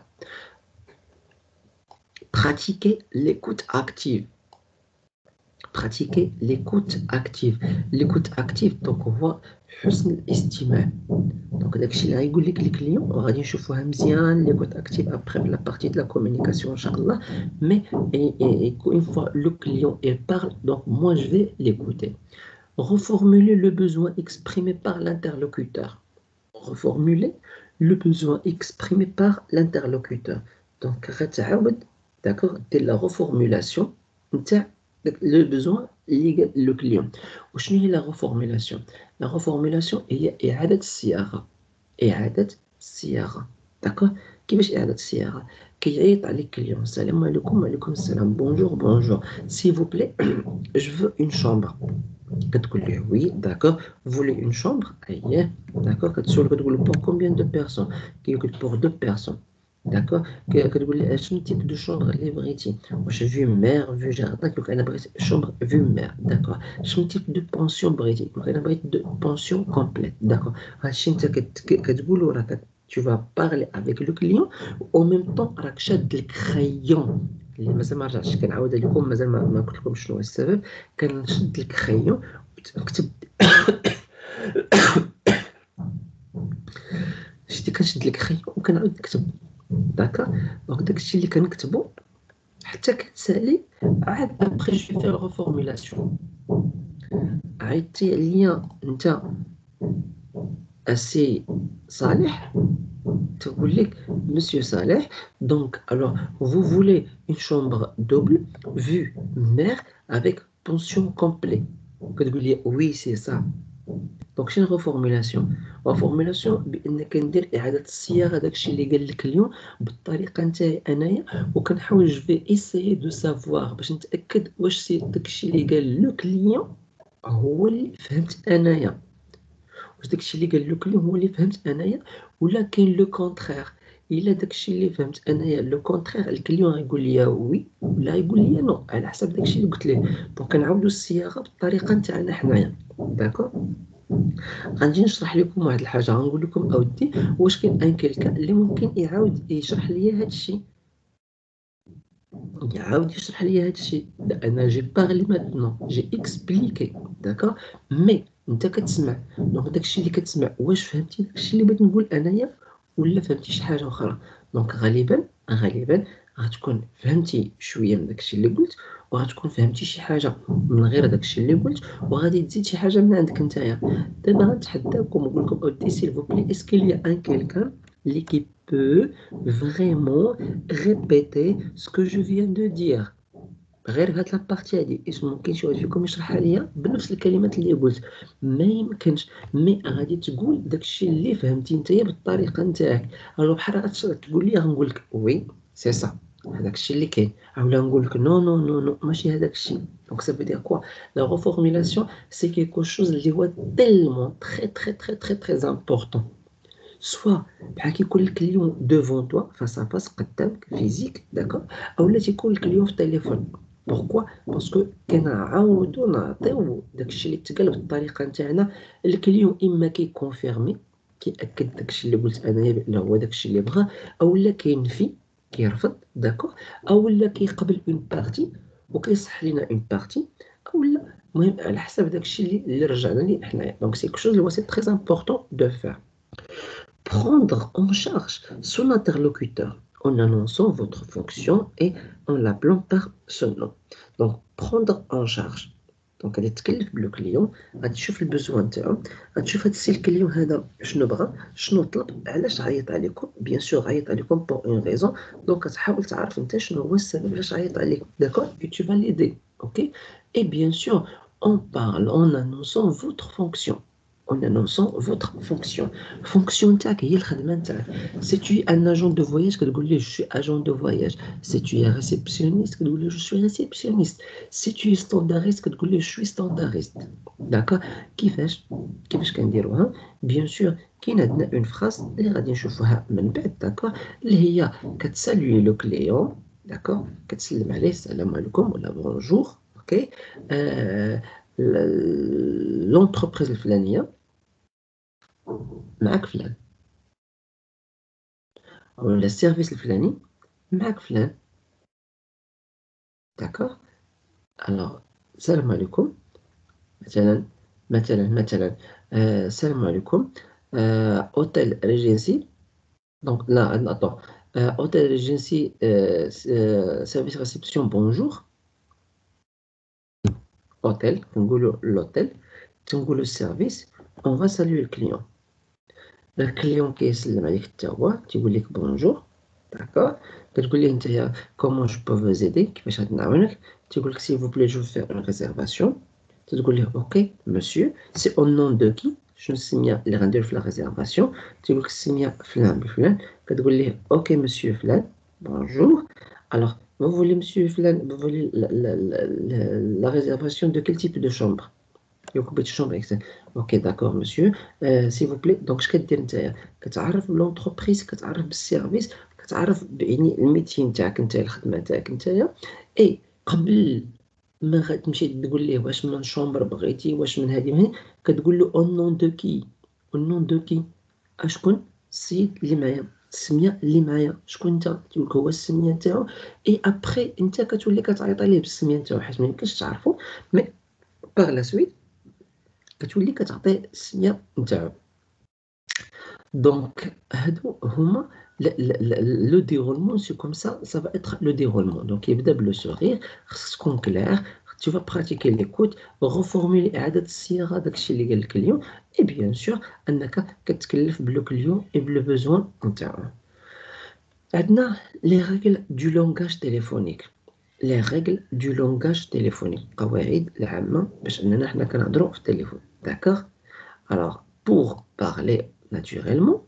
A: pratiquer l'écoute active. Pratiquer l'écoute active. L'écoute active donc هو حسن الاستماع. دونك داكشي اللي غيقول لك الكليون وغادي نشوفوها مزيان ليكوت اكتيف ابري لا بارتي دو لا كومونيكاسيون ان شاء الله. مي une fois le client il parle donc moi je vais l'écouter. Reformuler le besoin exprimé par l'interlocuteur. Reformuler le besoin exprimé par l'interlocuteur. Donc غتعاود d'accord دير la reformulation نتاع le besoin lié le client. وشنو هي la reformulation? La reformulation هي إعادة الصياغة. d'accord كيفاش إعادة الصياغة؟ كيعيط عليك كليون السلام عليكم وعليكم السلام bonjour s'il vous plaît je veux une chambre. كتقول ليه oui d'accord vous voulez une chambre اييه d'accord كتسول كتقول pour combien de personnes كيقول pour 2 personnes. d'accord كتقول لي شنو تيب دو شومبر اللي بغيتي واش في مير في جاردن كيقول انا بغيت شومبر في مير. d'accord شنو تيب دو بونسيون بغيتي كيقول انا بغيت دو بونسيون كومبليت. d'accord هادشي انت كتقولو راك tu vas parler avec le client au même temps راك شاد الكريون اللي مازال ما رجعتش كنعاود لكم مازال ما قلت لكم شنو هو السبب. كنشد الكريون ونكتب شتي كنشد الكريون وكنعاود نكتب. داكا دونك داكشي اللي كنكتبو حتى كتسالي عاد ابخي جو في ريفورمولاسيون عيطتي عليا انت اسي صالح تقول لك monsieur Saleh donc alors vous voulez une chambre double vue mer avec pension complet. كتقول لي oui c'est ça. دونك شنو reformulation بانك ندير اعاده الصياغه داكشي اللي قال لك اليوم بالطريقه نتاعي انايا وكنحاول جو في ايسايي دو سافوار باش نتاكد واش سي داكشي اللي قال لو كليون هو اللي فهمت انايا واش داكشي اللي قال لو كليون هو اللي فهمت انايا ولا كاين لو كونترير. الا داكشي اللي فهمت انايا لو كونترير الكليون غيقول لي وي ولا غيقول لي نو على حسب داكشي اللي قلت ليه. دونك كنعاودو الصياغه بالطريقه نتاعنا حنايا. داكور غنجي نشرح لكم واحد الحاجه غنقول لكم اودي واش كاين ان كيلكا اللي ممكن يعاود يشرح لي هادشي يشرح لي هادشي. انا جي بارلي ماتنون جي اكسبليكي. داكور مي انت كتسمع دونك داكشي اللي كتسمع واش فهمتي داكشي اللي بغيت نقول انايا ولا فهمتي شي حاجه اخرى. دونك غالبا غتكون فهمتي شويه من داكشي اللي قلت وغتكون فهمتي شي حاجة من غير داكشي اللي قلت، وغادي تزيد شي حاجة من عندك نتايا. دابا غنتحداكم ونقول لكم أودي s'il vous plaît, est-ce qu'il y a un quelqu'un اللي qui peut vraiment répéter ce que je viens de dire؟ غير هاد لابارتي هادي اسمو كاين شي واحد فيكم يشرحها ليا بنفس الكلمات اللي قلت؟ ما يمكنش. مي غادي تقول داكشي اللي فهمتي نتايا بالطريقه نتاعك. الو بحال تقول لي غنقول لك وي سي سا، هذاك الشيء اللي كاين، اولا نقول لك نو نو نو نو ماشي هذاك الشيء. دونك سا فو دير كوا؟ لا ريفورميلاسيون سي كيلكو شوز اللي هو تيلمون تري تري تري تري تري امبورطون. سوا بحال كيكون لك اليوم دوفون توا فاس ا فاس قدامك فيزيك، داكور، اولا تيكون لك اليوم في التليفون. بوركوا؟ باسكو كنعاودو نعطيو داكشي اللي تقال بالطريقه نتاعنا. الكليون اما كيكونفيرمي كيأكد داكشي اللي قلت انايا بان هو داكشي اللي بغا، اولا كينفي كيرفض، داكور، اولا كيقبل اون بارتي وكيصح لينا اون بارتي، اولا المهم على حسب داكشي اللي رجعنا ليه حنايا. دونك سي كو شوز اللي هو سي تري امبورطون دو فير. Prendre en charge son interlocuteur en annonçant votre fonction et en l'appelant par son nom. Donc, prendre en charge. دونك غادي تكلف بالكليون، غادي تشوف البوزوان نتاعو، غتشوف هاد السي الكليون هذا شنو بغا، شنو طلب، علاش عيط عليكم. بيان سور عيط عليكم بور اون ريزون، دونك كتحاول تعرف انت شنو هو السبب علاش عيط عليك، داكور، et tu vas l'aider, ok. Et bien sûr, on parle en annonçant votre fonction. En annonçant votre fonction. Fonction نتاعك هي الخدمة نتاعك. Si tu es un agent de voyage كتقول ليه je suis agent de voyage. Si tu es réceptionniste كتقول ليه je suis réceptionniste. Si tu es standardiste كتقول ليه je suis standardiste. D'accord؟ كيفاش كنديروها؟ بيان سور كاين عندنا اون فراس اللي غادي نشوفوها من بعد، داكور، اللي هي كتسالوي لو كليون، داكور، كتسلم عليه السلام عليكم ولا بونجور، اوكي، لونتربريز الفلانيه معاك فلان، ولا السيرفيس الفلاني معاك فلان، داكور. الوغ السلام عليكم، مثلا السلام عليكم، اوتيل ريجنسي. دونك لا attends, اوتيل ريجنسي سيرفيس ريسبسيون بونجور. اوتيل كنقولو لوتيل، تنقولو السيرفيس، اون فا سالوي الكليون. الكليون كيسلم عليك حتى هو تيقول لك بونجور، داكور. كتقول ليه نتايا كومون جو بو فو زيدي، كيفاش غادي نعاونك. تيقول لك سي فو بلي جو فير اون ريزيرفاسيون. تقول ليه اوكي مسيو، سي او نون دو كي، شنو السميه اللي غندير في لا ريزيرفاسيون. تيقول لك السميه فلان بفلان. كتقول ليه اوكي مسيو فلان بونجور. الوغ vous voulez monsieur فلان، vous voulez la réservation de quel type de chambre؟ يوكو بيت الشومبر اكسل. اوكي داكور مسيو، سي فو بلي. دونك اش كدير نتايا؟ كتعرف بلونتربريز، كتعرف بالسيرفيس، كتعرف يعني الميتي نتاعك نتايا، الخدمه نتاعك نتايا. اي قبل ما غتمشي تقول ليه واش من شومبر بغيتي، واش من هادي من هادي، كتقول له او نون دو كي، او نون دو كي، اشكون السيد اللي معايا، السميه اللي معايا شكون انت. تقول لك هو السميه نتاعو، اي ابخي انت كتولي كتعيط عليه بالسميه نتاعو حيت ما يمكنش تعرفو، مي باغ لا سويت كتولي كتعطيه السميه نتاعو. دونك هادو هما لو ديرولمون، سي كوم سا فا اتر لو ديرولمون. دونك يبدا بلو سوغير، خصك تكون كلير، tu vas pratiquer l'écoute، reformuler إعادة الصياغة داكشي اللي قال لك اليوم، et bien sûr أنك كتكلف بلو كليون et بلو بوزوان نتاعو. عندنا لي ريغل دو لونغاج تيليفونيك. لي ريغل دو لونغاج تيليفونيك، قواعد العامة باش أننا حنا كنهضرو في التليفون، داكوغ. Alors, pour parler naturellement,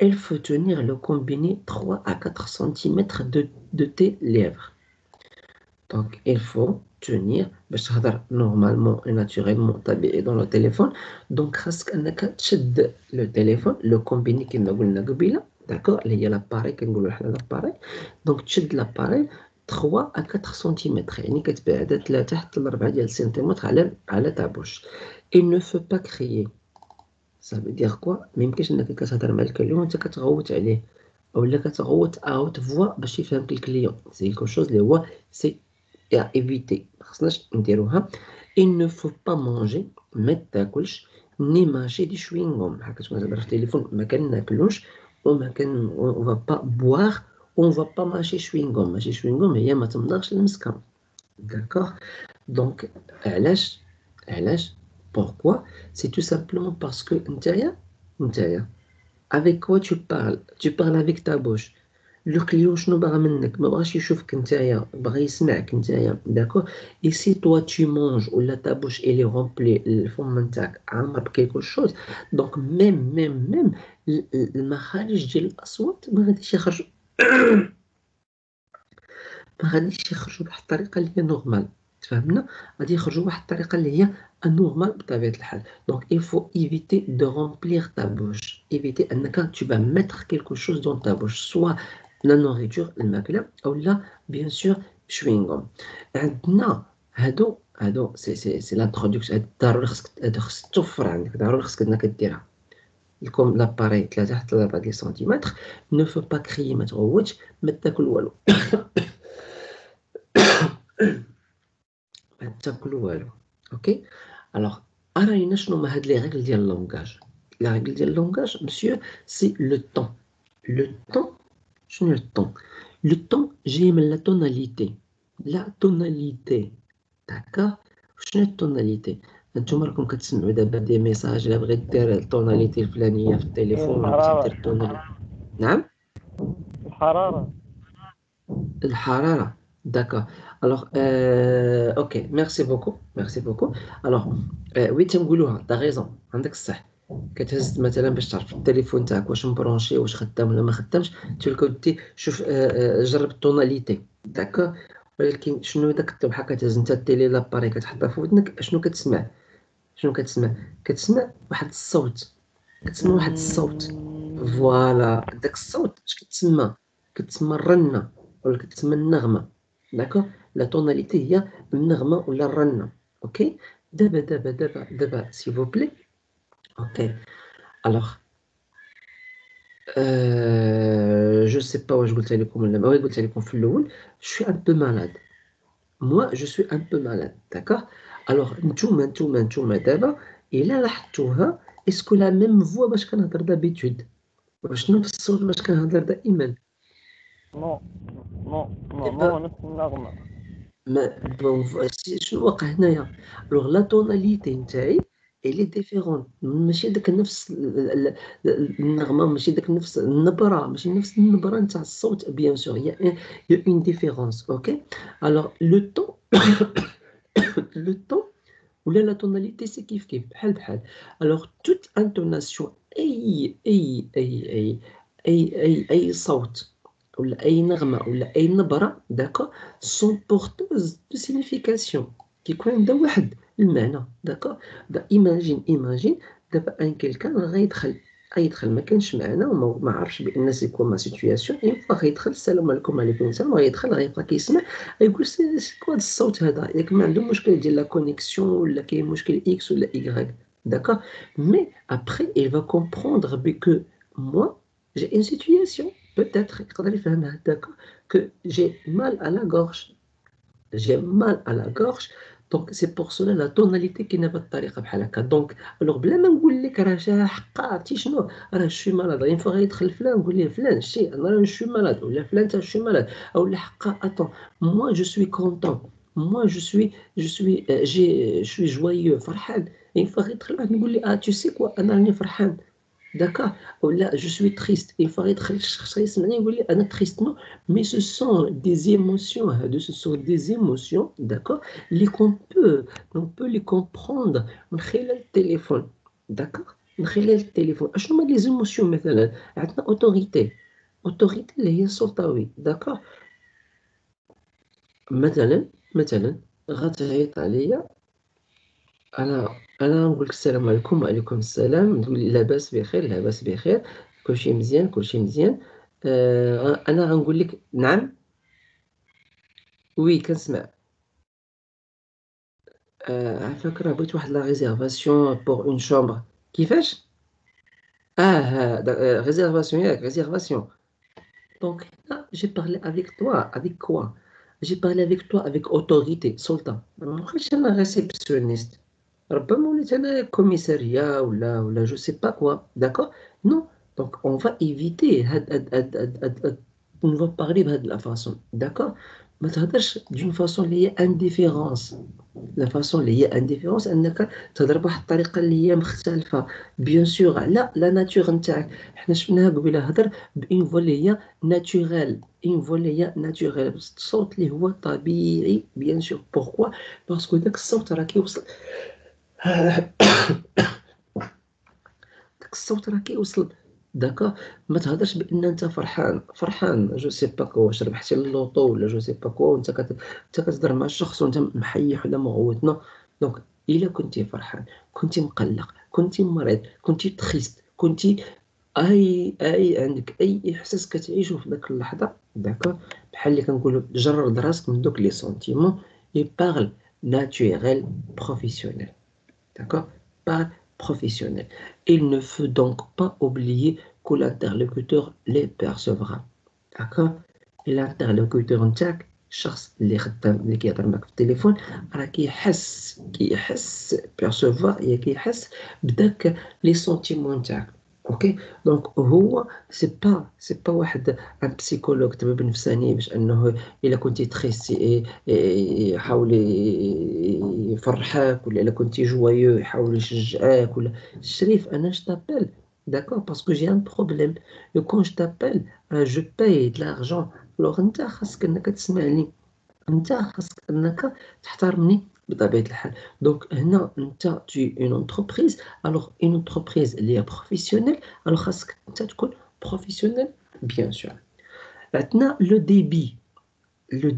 A: il faut tenir le combiné 3 à 4 cm de tes lèvres. Donc, il faut tenir, باش تهضر normalement et naturellement طبيعي dans le téléphone. Donc, خاصك أنك تشد لو تليفون، لو كومبيني كيما قلنا قبيلة، داكوغ، اللي هي لاباري كنقولو حنا لاباري. دونك تشد لاباري 3 à 4 سنتيمتر، يعني كتبعد 3 حتى ل 4 ديال السنتيمتر على تا بوش. Il ne faut pas crier. Ça veut dire quoi؟ ما يمكنش انك كتهضر مع الكليون وانت كتغوت عليه، اولا كتغوت اوت فوا باش يفهمك الكليون. سي كو شوز اللي هو سي ا ايفيتي، مخصناش نديروها. il ne faut pas manger، ما تاكلش، ني ماشي دي شوينغوم، بحال كتكون تهضر في التليفون ما كناكلوش، وما كان on va pas boire، on va pas mâcher chewing-gum. ماشي chewing-gum هي ما تمضغش المسكه، D'accord? Donc, علاش علاش pourquoi? C'est tout simplement parce que نتايا avec quoi tu parles? Tu parles avec ta bouche. Le client شنو باغي منك؟ ما بغاش يشوفك نتايا، بغا يسمعك نتايا، d'accord? Et si toi tu manges ou ta bouche elle est remplie الفم نتاعك عامر بكيكو chose، donc même المخارج ديال الأصوات ما غاديش يخرجوا ما غاديش يخرجوا بواحد الطريقة اللي هي نورمال، تفهمنا؟ غادي يخرجوا بواحد الطريقة اللي هي anormale بطبيعة الحال. Donc il faut éviter de remplir ta bouche. Éviter أنك tu vas mettre quelque chose dans ta bouche, soit la nourriture الماكلة أو لا bien sûr chewing gum. عندنا هادو سي l'introduction، هاد ضروري خصك توفر عندك، ضروري خصك أنك ديرها. كوم لاباري 3 حتى 4 ديال سنتيمتر. ne faut pas crier، ما تغوتش، ما تاكل والو. ما تاكلوا والو. اوكي. الوغ راينا شنو هما هاد لي ريغل ديال اللونغاج. لي ريغل ديال اللونغاج مسيو سي لو طون. لو طون شنو لو طون؟ لو طون جاي من لا توناليتي. لا توناليتي داكا. شنو التوناليتي؟ انتوما راكم كتسمعوا دابا دي ميساج الا بغيت دير التوناليتي الفلانيه في التليفون ولا بغيتي دير
B: الحرارة.
A: التوناليتي. نعم.
B: الحرارة.
A: الحرارة. D'accord. Alors, ok, merci beaucoup. Merci beaucoup. Alors, oui, تنقولوها، t'as raison، عندك الصح. كتهز مثلا باش تعرف التليفون تاعك واش مبرونشي، واش خدام ولا ما خدامش، تلقى دي شوف، جرب التوناليتي، داكور. ولكن شنو داك بحال كتهز انت التيلي لاباري كتحطها في ودنك، شنو كتسمع؟ شنو كتسمع؟ كتسمع واحد الصوت. كتسمع واحد الصوت. فوالا داك الصوت اش كتسمى؟ كتسمى الرنة ولا كتسمى النغمة، داكوغ. لا توناليتي هي النغمة ولا الرنة. اوكي. دابا سي فو بلي. اوكي. الوغ جو سي با واش قلت لكم ولا وي قلت لكم في الاول. جو سوي ان بو مالاد. موا جو سوي ان بو مالاد، داكوغ. الوغ نتوما دابا الا لاحظتوها، اسكو لا ميم فوا باش كنهضر دابيتود، واش نفس الصوت باش كنهضر دائما؟
B: نو نو نو
A: إيه
B: نو،
A: با.
B: نفس النغمة.
A: ما بون شنو واقع هنايا؟ الوغ لا توناليتي نتاعي إلي ديفيرون، ماشي داك نفس النغمة، ماشي داك نفس النبرة، ماشي نفس النبرة نتاع الصوت بيان سور، يا اون ديفيرونس. اوكي. الوغ لو طون لو طون ولا لا توناليتي سي كيف بحال بحال. الوغ توت انتوناسيون، أي صوت ولا أي نغمة ولا أي نبرة، داكوغ، سون بورتوز دو سينيفيكاسيون، كيكون عندها واحد المعنى، داكوغ. إيماجين دابا ان كيلكان غيدخل ما كانش معنا وما عرفش بان سي كوا ما سيتوياسيون، اون فوا غيدخل السلام عليكم وعليكم السلام، غيدخل غيبقى كيسمع، غيقول سي كوا هاد الصوت هذا، ياك ما عنده مشكل ديال لا كونيكسيون ولا كاين مشكل اكس ولا ايغريك، داكوغ. مي ابخي il va comprendre que moi j'ai une situation. Peut-être يقدر يفهمها هكاكا que j'ai mal à la gorge. J'ai mal à la gorge. Donc c'est pour cela la tonalité كاينه بهاد الطريقه بحال هكا. دونك الوغ بلا ما نقول لك راه شي حقا عرفتي شنو، راه شوي مالاد، غير فوا غيدخل فلان نقول ليه فلان شتي انا راه شوي مالاد، ولا فلان تا شوي مالاد، او لا حقا اتون موا جو سوي كونطون، موا جو سوي شوي جويو فرحان. غير فوا غيدخل واحد نقول لي تو سي كوا انا راني فرحان، d'accord. Ou là, je suis triste. Il faudrait être triste. Triste, non. Mais ce sont des émotions, hein, ce sont des émotions, d'accord, on peut les comprendre من خلال التليفون، d'accord. من خلال التليفون شنو هما les émotions؟ مثلا عندنا autorité اللي هي سلطوي، d'accord. مثلا غتعيط عليا، أنا نقول لك السلام عليكم، وعليكم السلام، تقول لي لاباس بخير، لاباس بخير، كلشي مزيان، كلشي مزيان. أنا غنقول لك نعم، وي كنسمع. عافاك راه بغيت واحد لا ريزيرفاسيون بوغ اون شومبر. كيفاش؟ réservation ياك réservation. Donc là, j'ai parlé avec toi, avec quoi? J'ai parlé avec toi avec autorité، سلطة. ما بقيتش أنا réceptionniste. ربما وليت أنا كوميساريا ولا جو سي با كوا، داكور. نو. دونك اون فا ايفيتي on va parler بهاد لا فاصون، داكور. ما تهضرش دون فاسون اللي هي انديفيرونس. لا فاسون اللي هي انديفيرونس انك تهضر بواحد الطريقه اللي هي مختلفه. بيان سور لا ناتور نتاعك. حنا شفناها قبيله هضر بان فوا اللي هي ناتوريل، ان فوا اللي هي ناتوريل، الصوت اللي هو طبيعي. بيان سور بوركوا باسكو داك الصوت راه كيوصل داك الصوت راه كيوصل. داكا ما تهضرش بان انت فرحان جو سي با كو واش ربحتي اللوطو ولا جو سي با كو، وانت انت كتهضر مع الشخص وانت محيح ولا مغوت. نو. دونك الا كنتي فرحان، كنتي مقلق، كنتي مريض، كنتي تخيست، كنتي اي عندك اي احساس كتعيشو في داك اللحظه، داكا بحال اللي كنقولوا جرد راسك من دوك لي سونتيمون اي بارل ناتوريل بروفيسيونيل. D'accord? Pas professionnel. Il ne faut donc pas oublier que l'interlocuteur les percevra. D'accord? l'interlocuteur نتاعك الشخص اللي خدام اللي كيهضر معك في التليفون راه كيحس percevoir هي كيحس بداك لي سونتيمون نتاعك. اوكي دونك هو سي با واحد ان بسيكولوج طبيب نفساني باش انه الا كنتي تخيسي يحاول يفرحك، ولا الا كنتي جوايو يحاول يشجعك، ولا الشريف انا جتابيل داكور باسكو جي ان بروبليم et quand je t'appelle je paye de l'argent. alors انت خاصك انك تسمعني، انت خاصك انك تحترمني بطبيعه الحال. دونك هنا انت tu une entreprise. alors une entreprise اللي هي بروفيسيونيل، alors خاصك انت تكون بروفيسيونيل بيان سور. عندنا لو ديبي. لو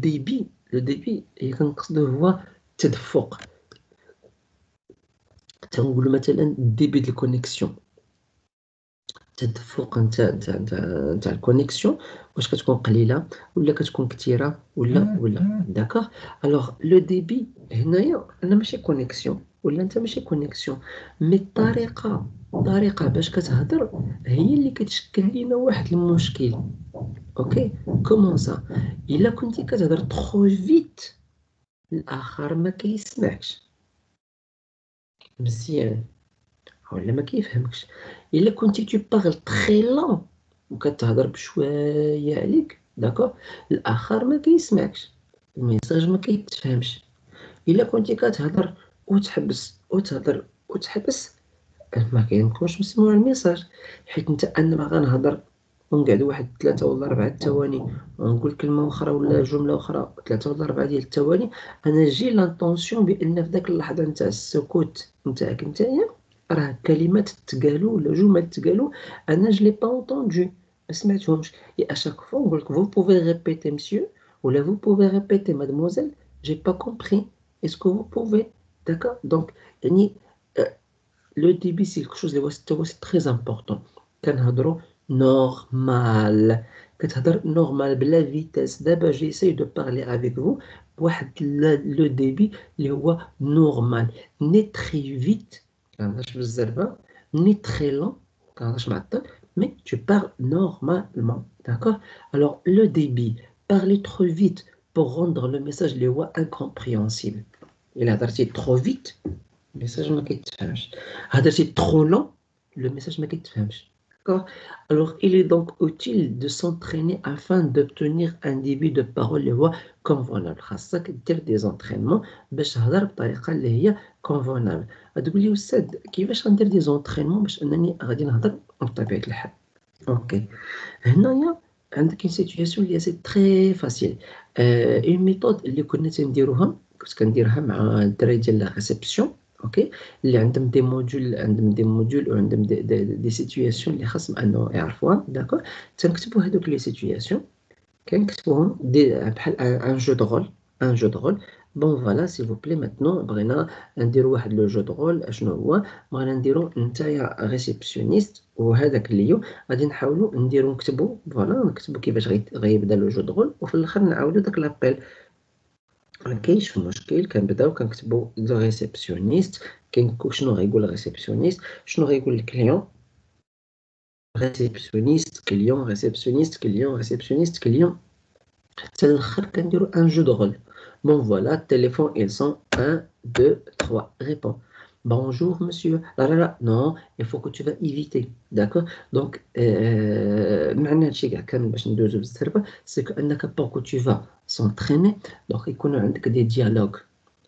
A: ديبي هي كنقصدو هو التدفق. تنقولوا مثلا ديبي د الكونيكسيون، التدفق نتاع الكونيكسيون، واش كتكون قليله ولا كتكون كثيره ولا داكوغ. الوغ لو ديبي هنايا انا ماشي كونيكسيون ولا انت ماشي كونيكسيون، مي الطريقه باش كتهضر هي اللي كتشكل لينا واحد المشكل. اوكي كومون سا؟ الا كنتي كتهضر ترو فيت الاخر ما كيسمعكش مزيان ولا ما كيفهمكش. الا كنتي tu parles très lent وكتهضر بشويه عليك داكوغ الاخر ما كيسمعكش، الميساج ما كيتفهمش. الا كنتي كتهضر وتحبس وتهضر وتحبس ما كيمكنش نسمعوا الميساج، حيت انت انا ما غنهضر ونقعد واحد 3 ولا 4 ثواني ونقول كلمه اخرى ولا جمله اخرى 3 ولا 4 ديال الثواني، انا جي لانطونسيون بان في داك اللحظه نتاع السكوت نتاعك نتايا راه كلمات تقالوا ولا جمل تقالوا انا جو لي با اونطوندو ما سمعتهمش. اي اشاك فوا نقول لك vous pouvez répéter monsieur ولا vous pouvez répéter mademoiselle j'ai pas compris est-ce que vous pouvez. d'accord donc يعني لو ديبي سي كلشوز اللي هو سي تري امبورطون. كنهضروا نورمال، كتهضر نورمال بلا فيتاس. دابا جيساي دو بارلي افيك فو بواحد لو ديبي اللي هو نورمال، ني تري فيت كنهضرش بالزربه، ني تري لون كنهضرش معطل، مي tu parles normalement. d'accord alors le débit parler trop vite pour rendre le message اللي هو incompréhensible. الا هضرتي trop vite الميساج ما كيتفهمش، هضرتي trop lent le message ما كيتفهمش. d'accord alors il est donc utile de s'entraîner afin d'obtenir un débit de parole اللي هو convenable. خاصك دير دي زونطرينمون باش تهضر بطريقه اللي هي convenable. تقول لي استاذ كيفاش غندير دي زونطرينمون باش انني غادي نهضر بطبيعه الحال؟ اوكي هنايا عندك une situation اللي سي تري فاسيل. اون ميثود اللي كنت كنديرها مع الدراري ديال لا ريسبسيون. اوكي اللي عندهم دي موديول وعندهم دي سيتوياسيون اللي خاصهم انه يعرفوها. داكور تنكتبوا هذوك لي سيتوياسيون كنكتبوهم بحال ان جو دو رول. بون فوالا سي فو بلي ماتنون بغينا نديرو واحد لو جو دو رول. اشنو هو؟ بغينا نديرو نتايا ريسبسيونيست وهذاك اليوم غادي نحاولوا نكتبوا فوالا نكتبوا كيفاش غيبدا لو جو دو رول، وفي الاخر نعاودو داك لابيل. ما كاينش مشكل كنبداو كنكتبوا لو ريسبسيونيست. شنو غيقول ريسبسيونيست، شنو غيقول الكليون. ريسبسيونيست كليون ريسبسيونيست كليون ريسبسيونيست كليون حتى الاخر كنديرو ان جو دو رول. بون فوالا التليفون ils sont 1 2 3 répond. bonjour monsieur, là là là, non, il faut que tu vas éviter, d'accord? Donc, معنى هادشي كاع كامل باش ندوزو بالزربة، c'est que أنك pour que tu vas s'entraîner, donc يكونوا عندك des dialogues،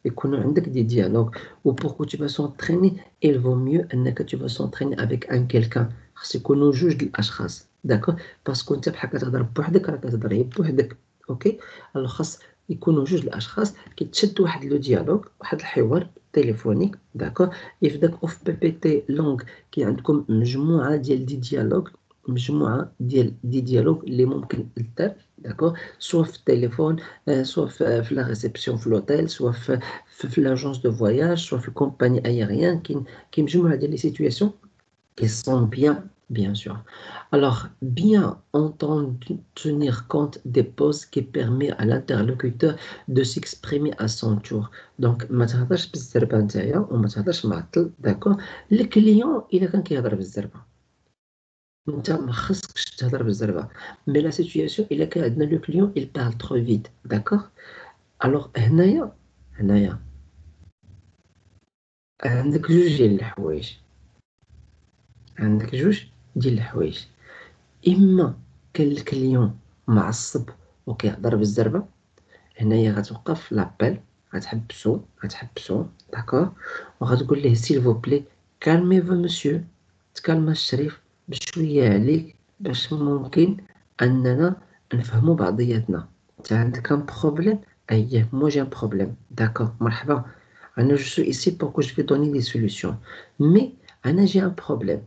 A: يكونوا عندك des dialogues، و pour que tu vas s'entraîner, il vaut mieux أنك tu vas s'entraîner avec un quelqu'un، خاص يكونوا جوج د الأشخاص، d'accord؟ باسكو أنت بحال كتهضر بوحدك راه كتهضر غير بوحدك، أوكي؟ ألوغ خاص يكونوا جوج د الأشخاص كيتشد واحد لو ديالوغ، واحد الحوار تليفونيك، داكور؟ في داك اوف بي بي تي لونغ كاين عندكم مجموعه ديال دي ديالوغ، مجموعه ديال دي ديالوغ اللي ممكن دار، داكور؟ سوا في التليفون، سوا في لا ريسبسيون في لوتيل، سوا في لاجونس دو فواياج، سوا في الكومباني ايريان، كاين مجموعه ديال لي سيتوياسيون qui sont bien sûr. Alors, bien entendu, tenir compte des pauses qui permet à l'interlocuteur de s'exprimer à son tour. Donc, ما تهضرش بالزربة نتايا وما تهضرش معطل، داكور؟ الكليون إلا كان كيهضر بالزربة انت ما خصكش تهضر بالزربة، مي لا سيتوياسيون إلا كان عندنا لو كليون il parle trop vite، داكور؟ alors هنايا عندك جوج ديال الحوايج، عندك جوج ديال الحوايج، اما كان الكليون معصب وكيهضر بالزربه، هنايا غتوقف في لابيل، غتحبسو داكور، وغتقول ليه سيل فو بلي كالميفو مسيو، تكالما الشريف بشويه عليك باش ممكن اننا نفهمو بعضياتنا، انت عندك ان بروبليم، اييه مو جي ان بروبليم، داكور مرحبا، انا جو سوي ici pour que je vais donner des solutions، mais انا جي ان بروبليم،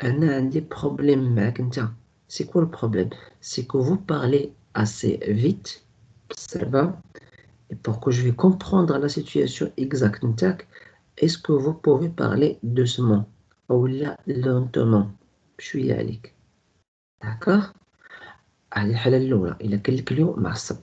A: أنا عندي بروبليم معاك نتا. سي كوا البروبليم؟ سي كو vous parlez assez vite بالزربة، et pour que je vais comprendre la situation exacte نتاعك، est-ce que vous pouvez parler doucement أولا lentement بشوية عليك، داكوغ؟ هذه الحالة الأولى إلا كان الكليون معصب،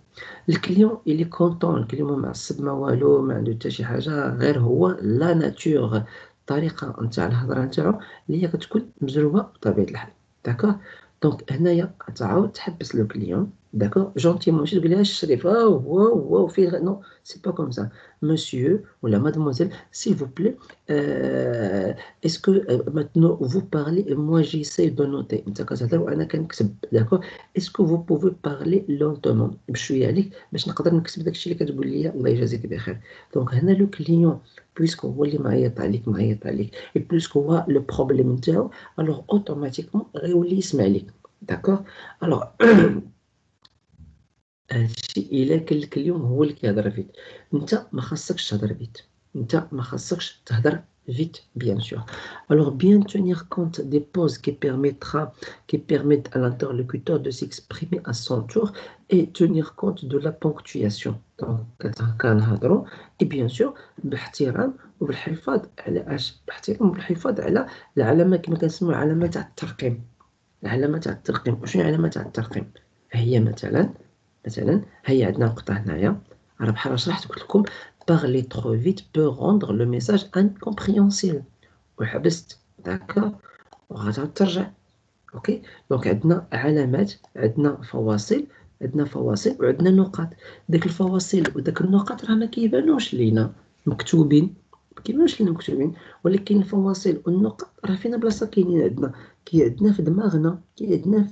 A: الكليون إلي كونطون، الكليون معصب ما والو، ما عنده حتى شي حاجة، غير هو لا ناتور، الطريقة نتاع الهضرة نتاعو اللي هي كتكون مزروبة بطبيعة الحال، داكوغ؟ دونك هنايا غتعاود تحبس لو كليون، داكوغ؟ جونتيمون، ماشي تقول لها الشريف واو فين نو، سي با كوم سا، مسيو ولا مادموزيل s'il vous plaît est-ce que maintenant vous parlez et moi j'essaie de noter، انت كتهضر وانا كنكتب، داكوغ؟ est-ce que vous pouvez parler lentement بشويه عليك باش نقدر نكتب داكشي اللي كتقول لي، الله يجازيك بخير. دونك هنا لو كليون بويسكو هو اللي معيط عليك اي بويسكو هو لو بروبليم نتاعو، الوغ اوتوماتيكمون غيولي يسمع ليك، داكوغ؟ الوغ هادشي إلا كان الكليون هو اللي كيهضر فيت، نتا ما خاصكش تهضر فيت، نتا ما خاصكش تهضر vite bien sûr. Alors bien tenir compte des pauses qui permettent à l'interlocuteur de s'exprimer à son tour et tenir compte de la ponctuation. Donc كنهضروا et bien sûr باحترام وبالحفاظ على باحترام وبالحفاظ على العلامة كما كنسميو علامة تاع الترقيم، العلامة تاع الترقيم. وشنو هي العلامة تاع الترقيم؟ هي مثلا هيا عندنا نقطة هنايا، راه بحال شرحت قلت لكم parler trop vite peut rendre le message incompréhensible، وحبست، داكوغ؟ وغتعاود ترجع، اوكي؟ دونك عندنا علامات، عندنا فواصل وعندنا نقاط، داك الفواصل وداك النقاط راه ما كيبانوش لينا مكتوبين، ولكن الفواصل والنقاط راه فينا بلاصة كاينين عندنا، عندنا في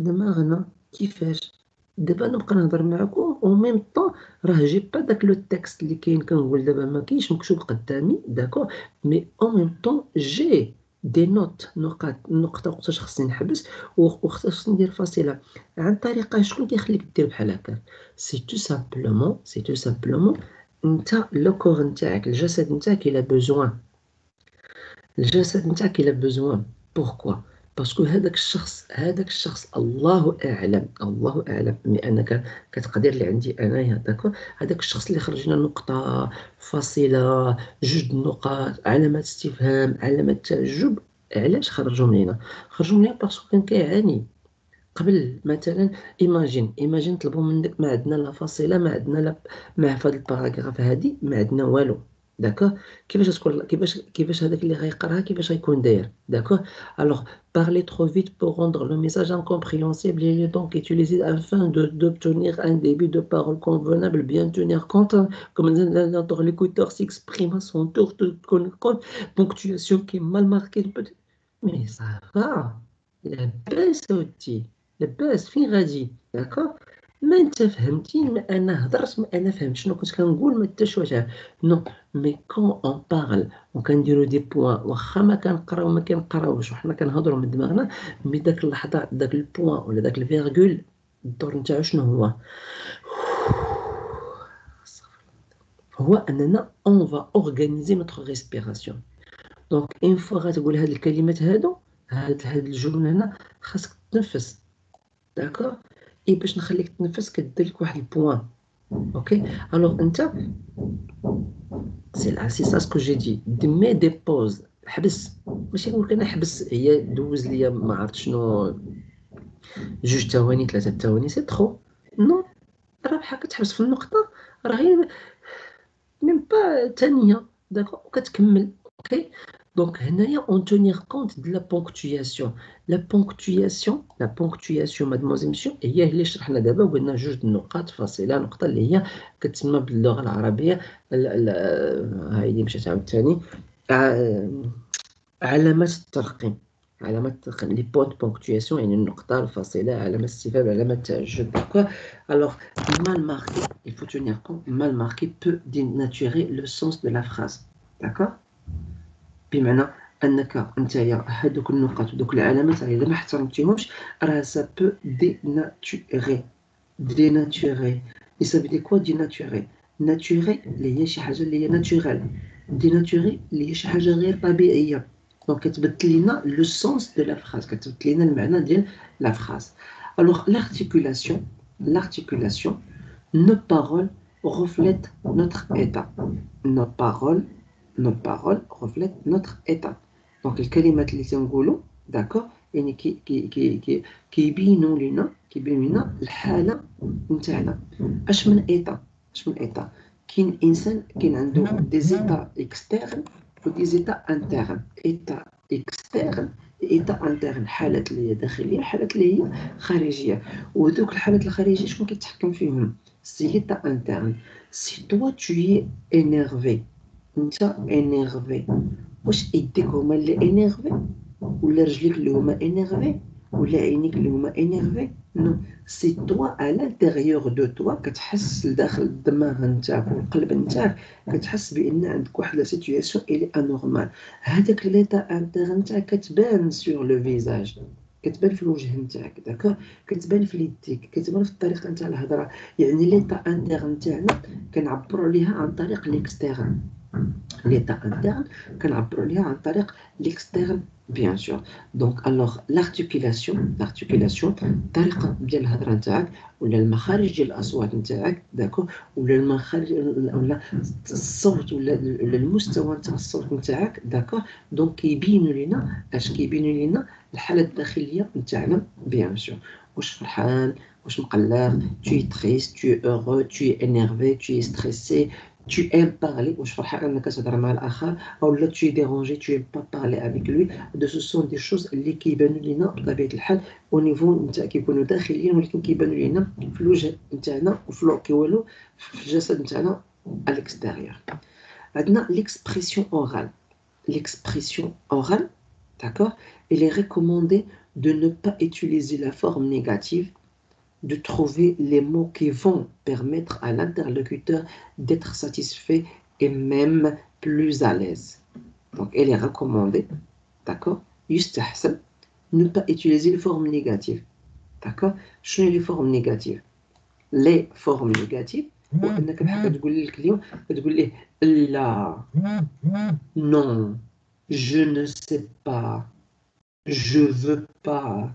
A: دماغنا، كيفاش؟ دابا انا نبقى نهضر معكم او ميم طون راه جي با داك لو تكست اللي كاين، كنقول دابا ما كاينش مكتوب قدامي، داكوغ؟ مي او ميم طون جي دي نقاط، النقطة وقتاش خصني نحبس وقتاش خصني ندير فاصلة، عن طريقة شكون كيخليك دير بحال هكا؟ سي تو سامبلومون نتا لو كور نتاعك، الجسد نتاعك إلا بوزوان، بوركوا؟ باسكو هذاك الشخص الله اعلم لانك كتقدير اللي عندي انايا، داكوغ؟ هذاك الشخص اللي خرج لنا نقطه، فاصله، جوج نقاط، علامه استفهام، علامه تعجب، علاش خرجوا من هنا؟ باسكو كان كيعاني قبل. مثلا ايماجين طلبوا منك، ما عندنا لا فاصله، ما عندنا لا، مع في هذا الباراغراف هذه ما عندنا والو، D'accord. كيفاش هذاك اللي غيقراها كيفاش غيكون داير. D'accord. Alors, parler trop vite pour rendre le message incompréhensible, il est donc utilisé afin d'obtenir un débit de parole convenable, bien tenir compte, comme l'interlocuteur s'exprime à son tour, de compte, ponctuation qui est mal marquée. Mais ça va. La baisse aussi. La baisse, fin غادي. D'accord. ما انت فهمتي، ما انا هضرت، ما انا فهمت شنو كنت كنقول، ما حتى شي واحد عارف. نو. مي كون اون بارل وكنديرو دي بوان، واخا ما كنقراو ما كنقراوش وحنا كنهضروا من دماغنا، مي داك اللحظه داك البوان ولا داك الفيرغول الدور نتاعو شنو هو؟ هو اننا اون فا اورغانيزي نوتر ريسبيراسيون. دونك اون فوا غتقول هاد الكلمات هادو، هاد الجمل هنا، خاصك تنفس. داكور. اي باش نخليك تنفس كدير لك واحد البوان. اوكي. الوغ انت سي سا سكو جي دي مي دي بوز، حبس. ماشي نقول لك انا حبس، هي دوز ليا ما عرفت شنو 2 ثواني 3 ثواني سي تخو. نو. راه بحال كتحبس في النقطة، راه غير ميم با ثانية. داكور. وكتكمل. اوكي. دونك هنايا اون تونيغ كونت دو لا بونكتوياسيون. لا بونكتوياسيون مادموزيل مسيو هي اللي شرحنا دابا، وقلنا 2 نقاط فاصلة، نقطة اللي هي كتسمى باللغة العربية هاي اللي مشات عاوتاني علامات الترقيم. علامات الترقيم لي بوان دو بونكتوياسيون، يعني النقطة، الفاصلة، علامة استفهام، علامة تعجب. داكور. Alors, mal marqué, il faut tenir compte, mal marqué peut dénaturer le sens de la phrase. D'accord. بمعنى انك نتايا هادوك النقاط ودوك العلامات الا ما احترمتيهمش راه سا بو ديناتوري. ديناتوري. اي سا فيدي كوا ديناتوري؟ ناتوري اللي هي شي حاجه اللي هي ناتورال، ديناتوري اللي هي شي حاجه غير طبيعيه. دونك كتبدل لينا لو سونس دو لا فراز، كتبدل لينا المعنى ديال لا فراز. الوغ l'articulation, nos paroles reflètent notre état. Nos paroles reflètent notre état. Donc الكلمات اللي تنقولوا داكور يعني كيبينوا لنا الحاله نتاعنا. اش من ايطا؟ كاين انسان كاين عنده دي زيتا اكسترن ودي زيتا انترن. ايطا اكسترن، ايطا انترن، حالات اللي هي داخليه، حالات اللي هي خارجيه. ودوك الحالات الخارجيه شكون كيتحكم فيهم؟ سي ايطا انترن. سي توا tu es énervé، انت انيرفي، واش ايديك هما اللي انيرفي، ولا رجليك اللي هما انيرفي، ولا عينيك اللي هما انيرفي؟ نو. سي توا على لانتيريور دو توا كتحس لداخل الدماغ نتاعك والقلب نتاعك، كتحس بان عندك واحد لا سيتوياسيون الي انورمال. هذاك ليطا انتر نتاعك كتبان سور لو فيزاج، كتبان في الوجه نتاعك. داكور. كتبان في يديك، كتبان في الطريقه نتاع الهضره. يعني ليطا انتر نتاعنا كنعبروا عليها عن طريق ليكستيرن. l'état interne كنعبروا عليها عن طريق l'externe bien sûr. Donc alors l'articulation الطريقه ديال الهضره نتاعك ولا المخارج ديال الاصوات نتاعك. داكور. ولا المخارج ولا الصوت ولا المستوى نتاع الصوت نتاعك. داكور. دونك كيبينوا لنا الحاله الداخليه نتاعنا bien sûr. واش فرحان، واش مقلق، tu es triste, tu es heureux, tu es énervé, tu es stressé, tu aimes parler, واش فرحان انك تهضر مع الاخر، او لا tu es dérangé, tu aimes pas parler avec lui. de ce sont des choses اللي كيبانوا لينا بطبيعه الحال او نيفو نتاع كيكونوا داخليا، ولكن كيبانوا لينا في الوجه نتاعنا وفي كيولوا في الجسد نتاعنا à l'extérieur. عندنا l'expression orale. L'expression orale, d'accord, il est recommandé de ne pas utiliser la forme négative, de trouver les mots qui vont permettre à l'interlocuteur d'être satisfait et même plus à l'aise. Donc, elle est recommandée, d'accord, يستحسن ne pas utiliser les formes négatives. D'accord. شنو les formes négatives؟ les formes négatives هو انك بحال كتقول للكليون، كتقول ليه لا، non, je ne sais pas, je veux pas,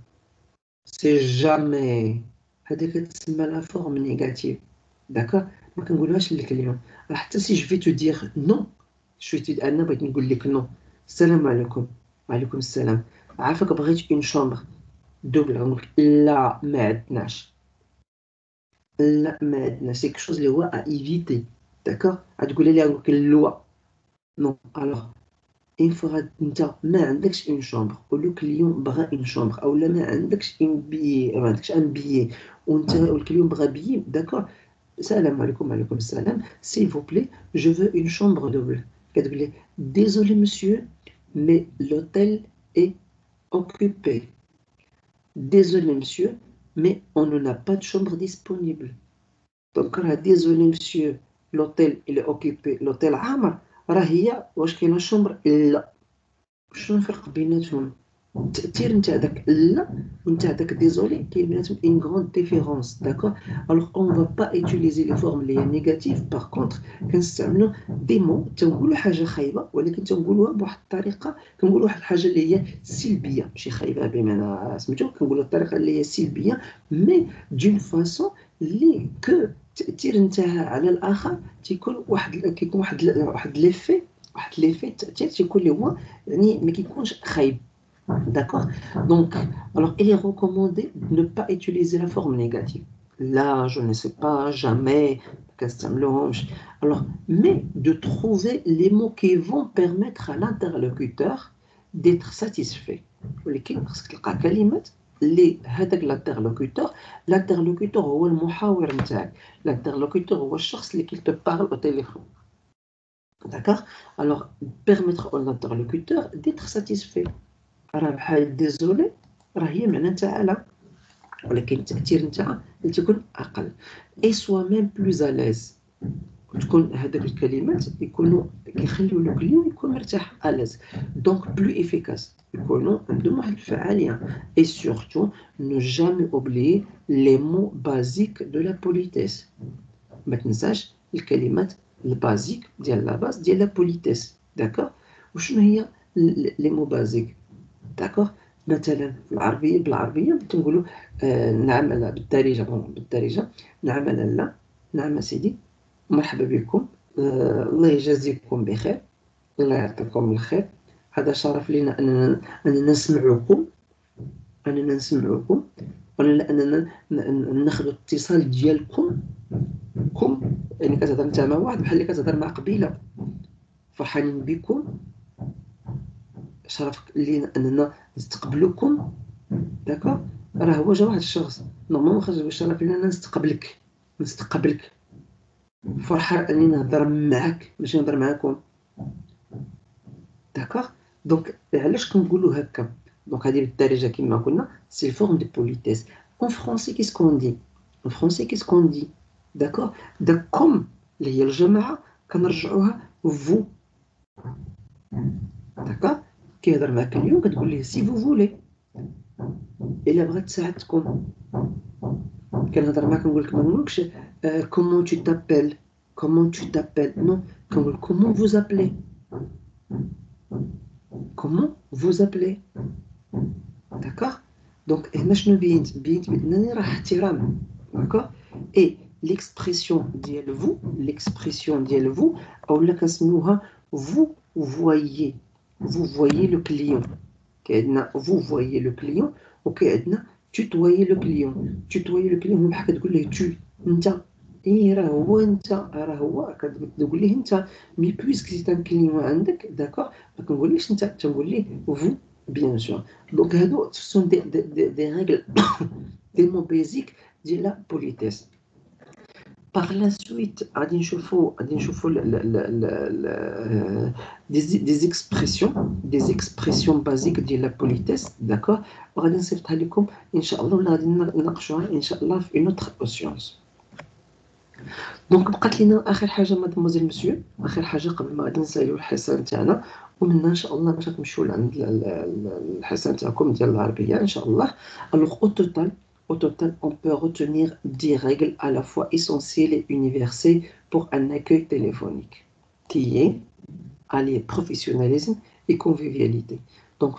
A: c'est jamais. هذه كتسمى لا فورم نيجاتيف. داكور. ما كنقولوهاش للكليون. راه حتى سي جو في تو دير نو، انا بغيت نقول لك نو، السلام عليكم، وعليكم السلام، عافاك بغيت اون شومبر دوبل، غنقول لك لا ما عندناش، لا ما عندناش، سي كشوز اللي هو ا ايفيتي. داكور. غتقولي لي غنقول لك اللوا، Non, alors une fois أنت ما عندكش une chambre ولو كليون بغى une chambre أولا ما عندكش une billet ما عندكش un billet وأنت والكليون بغى billet d'accord. Salam alaikum, alaikum salam. S'il vous plaît, je veux une chambre double. كتقول لي désolé monsieur, mais l'hôtel est occupé. Désolé monsieur, mais on n'en a pas de chambre disponible. Donc راه désolé monsieur, l'hôtel il est occupé, l'hôtel عامر. راه هي واش كاينه chambre؟ لا. شنو الفرق بيناتهم؟ التأثير نتاع داك لا ونتاع داك désolé كاين بيناتهم une grande différence d'accord. alors on va pas utiliser les formes اللي هي négatif par contre كنستعملوا des mots تنقولوا حاجه خايبه ولكن تنقولوها بواحد الطريقه كنقولوا واحد الحاجه اللي هي سلبيه ماشي خايبه بمعنى سميتو كنقولوا الطريقه اللي هي سلبيه مي d'une façon اللي كو التأثير نتاعها على الآخر تيكون كيكون واحد ليفي التأثير تيكون اللي هو يعني ما كيكونش خايب. D'accord. Donc, alors, il est recommandé de ne pas utiliser la forme négative. Là, je ne sais pas, jamais, alors, mais de trouver les mots qui vont permettre à l'interlocuteur d'être satisfait. ولكن خصك تلقى كلمات اللي هذاك l'interlocuteur هو المحاور نتاعك. L'interlocuteur هو الشخص اللي كي te parle au téléphone. D'accord. Alors, permettre à l'interlocuteur d'être satisfait. راه بحال ديزولي راه هي معنى نتاعها لا ولكن التأثير نتاعها تكون أقل اي سوا ميم بلوز ألاز تكون هذوك الكلمات يكونوا كيخليو لو كليون يكون مرتاح ألاز دونك بلو إفيكاس يكونوا عندهم واحد الفعالية اي سورتو نو جامي اوبليي لي مو بازيك دو لا بوليتيس ما تنساش الكلمات البازيك ديال لا باز ديال لا بوليتيس داكوغ. وشنو هي لي مو بازيك داكوغ مثلا في العربيه بالعربيه تنقولوا نعم لا بالدارجه نعم لا نعم سيدي مرحبا بكم الله يجازيكم بخير الله يعطيكم الخير هذا شرف لنا اننا نسمعكم اننا ناخذ اتصال ديالكم يعني كتهضر انت مع واحد بحال اللي كتهضر مع قبيله فرحانين بكم شرف لينا اننا نستقبلكم داكوغ. راه هو جا واحد الشخص نورمالمون خرج بالشرف لينا نستقبلك فرحة اني نهضر معاك ماشي نهضر معاكم داكوغ. دونك علاش كنقولوا هكا دونك هذه بالدارجه كما قلنا سي فورم دو بوليتيس. اون فرونسي كيسكون دي اون فرونسي كيسكون دي داكوغ داكم اللي هي الجماعه كنرجعوها فو داكوغ. كيهضر معاك اليوم كتقول ليه سي فو فولي الا بغات تساعدكم. كنهضر معاك نقول لك ما نقولكش كومون تو تابيل نو كنقول كومون فوز ابلي داكوغ. دونك هنا شنو بينت بانني راه احترام داكوغ. اي ليكسبرسيون ديال فو اولا كنسميوها فو voyez le client. كاين vous voyez le client وكاين tutoyer le client. tutoyer le client هو بحال كتقول ليه tu انت راه هو انت راه هو كتقول ليه انت مي بويسك سي ان كليون عندك داكوغ ما كنقوليش انت تنقول ليه vous bien sûr. دونك هادو سون دي ريغل دي مون بيزيك ديال لا بوليتيس. Par la suite غادي نشوفوا des expressions basiques ديال la politesse d'accord وغادي نصيفطها لكم ان شاء الله ولا غادي نناقشوها ان شاء الله في une autre séance. دونك بقات لينا اخر حاجه مادموزيل مسيو اخر حاجه قبل ما غادي نساليو الحصه نتاعنا ومنها ان شاء الله باش تمشيو لعند الحصه نتاعكم ديال العربيه ان شاء الله. alors au total, on peut retenir 10 règles à la fois essentielles et universelles pour un accueil téléphonique, qui est allier professionnalisme et convivialité. Donc,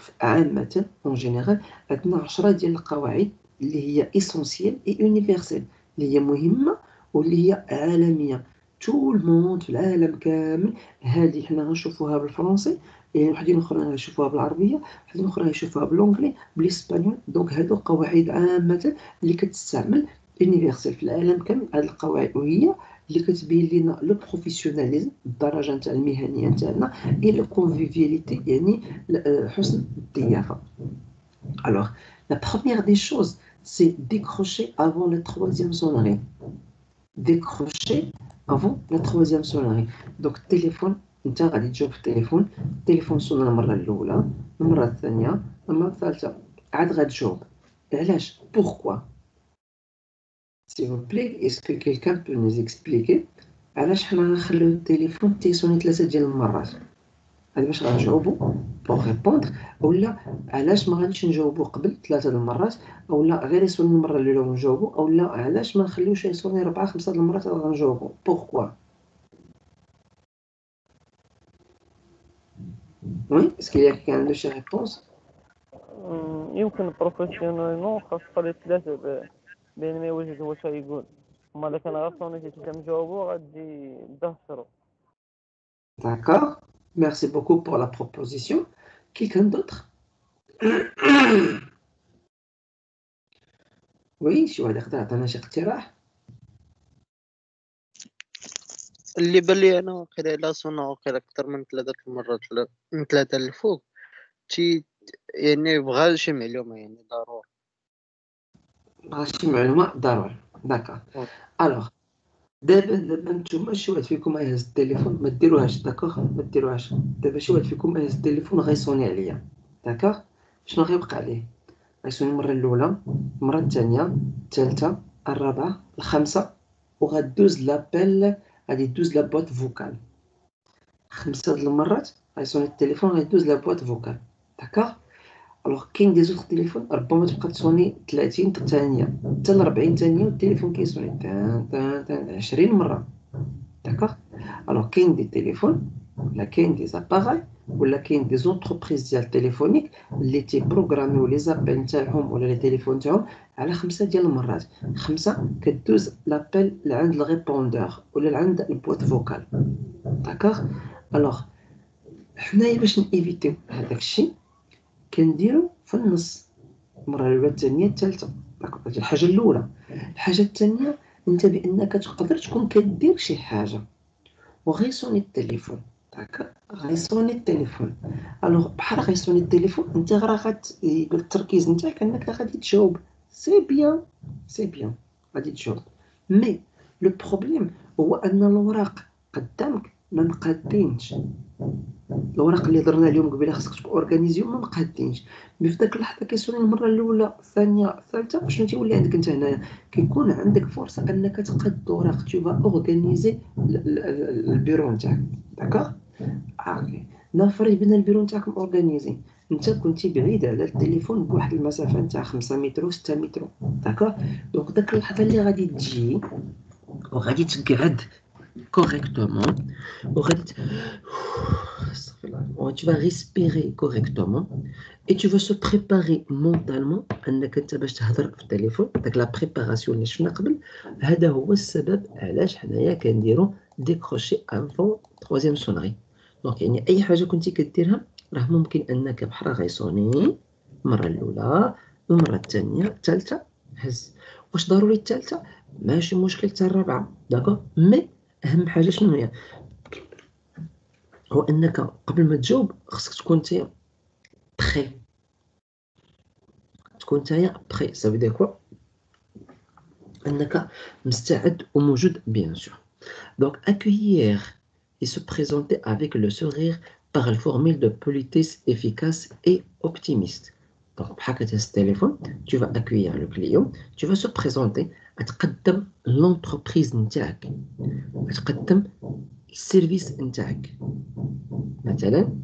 A: en général, عندنا 10 ديال القواعد اللي هي essentielles et universelles اللي هي مهمة واللي هي عالمية. tout le monde في العالم كامل هذه حنا غنشوفوها بالفرنسي يعني وحدين اخرين غيشوفوها بالعربيه وحدين اخرين غيشوفوها بالانجلي بالاسبانيول. دونك هادو قواعد عامه اللي كتستعمل يونيفرسال في العالم كامل هاد القواعد وهي اللي كتبين لينا لو بروفيسيوناليزم الدرجه نتاع المهنيه نتاعنا اي لو كونفيفياليتي يعني حسن الضيافه. Alors, la première des choses, c'est décrocher avant la troisième sonnerie. Décrocher avant la troisième sonnerie. Donc, téléphone, انت غادي تجاوب في التليفون، التليفون صون المره الاولى، المره الثانيه، المره الثالثه عاد غتجاوب. علاش؟ pourquoi? S'il vous plaît, est-ce que quelqu'un peut nous expliquer علاش حنا غنخليو التليفون تيسوني 3 ديال المرات؟ هذا باش غنجاوبوا بوغ ريبوندر، ولا علاش ما غاديش نجاوبوا قبل 3 المرات، اولا غير يسوني المره الاولى ونجاوبوا، اولا علاش ما نخليوش يسوني 4 5 المرات غنجاوبوا؟ بوركوا؟ وي اسكو كان عنده شي ريبونس؟
B: يمكن بروفيسيونيلمون خاص تخلي ثلاثة بين ما يوجد هو شي يقول. أما إذا كان غير صونيتي تنجاوبو غادي تدهشرو.
A: D'accord, merci beaucoup pour la proposition. Quelqu'un d'autre? Oui, شي واحد يقدر يعطينا شي اقتراح؟
C: اللي بان لي انا واقيلا الا صونا واقيلا اكثر من 3 المرات من 3 الفوق يعني بغا شي معلومه يعني ضروري.
A: بغا شي معلومه ضروري. داكور. الوغ دابا نتوما شي واحد فيكم يهز التليفون، ما ديروهاش داكوغ، ما ديروهاش. دابا شي واحد فيكم يهز التليفون غيصوني عليا، داكوغ؟ شنو غيبقى عليه؟ غيصوني المره الاولى، المره الثانيه، الثالثه، الرابعه، الخامسه، وغدوز لابيل، غادي دوز لا بوات فوكال. 5 د المرات غيصوني التليفون غيدوز لا بوات فوكال، داكوغ؟ الوغ كاين دي زوغ تليفون ربما تبقى تصوني 30 ثانيه حتى ل 40 ثانيه والتليفون كيصوني 20 مره، داكوغ؟ الوغ كاين دي تليفون ولا كاين دي زاباغاي ولا كاين دي زونتربريز ديال تليفونيك اللي تيبروغراميو لي زابيل نتاعهم ولا لي تليفون تاعهم على 5 ديال المرات. 5 كدوز لابيل لعند الريبوندور ولا لعند البوات فوكال، داكوغ؟ الوغ حنايا باش نيفيتيو هذاك الشيء كنديرو في النص، المره الاولى الثانيه الثالثه، داكوغ؟ هذه الحاجه الاولى. الحاجه الثانيه انت بانك تقدر تكون كدير شي حاجه وغيصوني التليفون، داكوغ؟ غيصوني التليفون، الوغ بحال غيصوني التليفون انت راه يقول التركيز نتاعك انك غادي تجاوب، سي بيان سي بيان غادي تجاوب. مي لو بروبليم هو ان الوراق قدامك ما مقادينش، الوراق اللي درنا اليوم قبيله خاصك تكون اورغانيزيو ما مقادينش. مي في داك اللحظه كيصوني المره الاولى الثانيه الثالثه، شنو تيولي عندك انت هنايا؟ كيكون عندك فرصه انك تقاد الوراق، تو فا اورغانيزي البيرو نتاعك، داكوغ؟ اوكي، نفرض بان البيرو نتاعك اورغانيزي، انت كنتي بعيد على التليفون بواحد المسافه نتاع 5 متر و 6 متر، داكوغ؟ دونك داك اللحظه اللي غادي تجي وغادي تقعد correctement, tu vas respirer correctement et tu vas se préparer mentalement انك انت باش تهضر في التليفون. داك لا بريباراسيون اللي شفنا قبل هذا هو السبب علاش حنايا كنديروا ديكروشي افون troisième سونري. دونك يعني اي حاجه كنتي كديرها راه ممكن انك بحال غيصوني المره الاولى، المره الثانيه، الثالثه هز. واش ضروري الثالثه؟ ماشي مشكل حتى الرابعه، داكو؟ مي اهم حاجه شنو هي؟ هو انك قبل ما تجاوب خصك تكون نتايا بخي، تكون نتايا بخي. ça veut dire quoi؟ انك مستعد وموجود bien sûr. Donc accueillir et se présenter avec le sourire par une formule de politesse efficace et optimiste. Donc بحال كتهز التليفون tu vas accueillir le client, tu vas se présenter، تقدم l'entreprise نتاعك، تقدم السيرفيس نتاعك. مثلا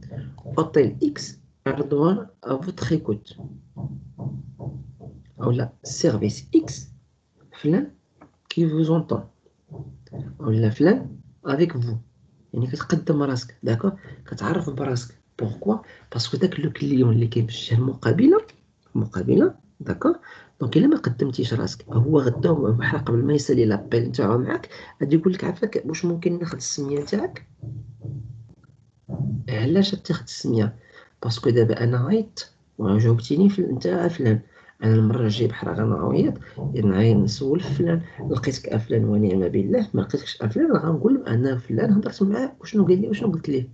A: اوتيل اكس رضوان افوتر ايكوت، ولا سيرفيس اكس فلان كي فو زونطون، ولا فلان افيك فو. يعني كتقدم راسك، داكوغ؟ كتعرف براسك. بوركوا؟ باسكو داك لو كليون اللي كاين في الجهه المقابله داكوغ؟ دونك الا ما قدمتيش راسك هو غدا بحال قبل ما يسالي لابيل نتاعو معاك غادي يقول لك عافاك واش ممكن ناخذ السميه نتاعك؟ علاش تاخذ السميه؟ باسكو دابا انا عيطت وجاوبتيني انت فلان، انا المره الجايه بحال غنعيط نسول فلان لقيتك فلان ونعم بالله، ما لقيتكش فلان غنقول له انا فلان هضرت معاه وشنو قال لي وشنو قلت ليه،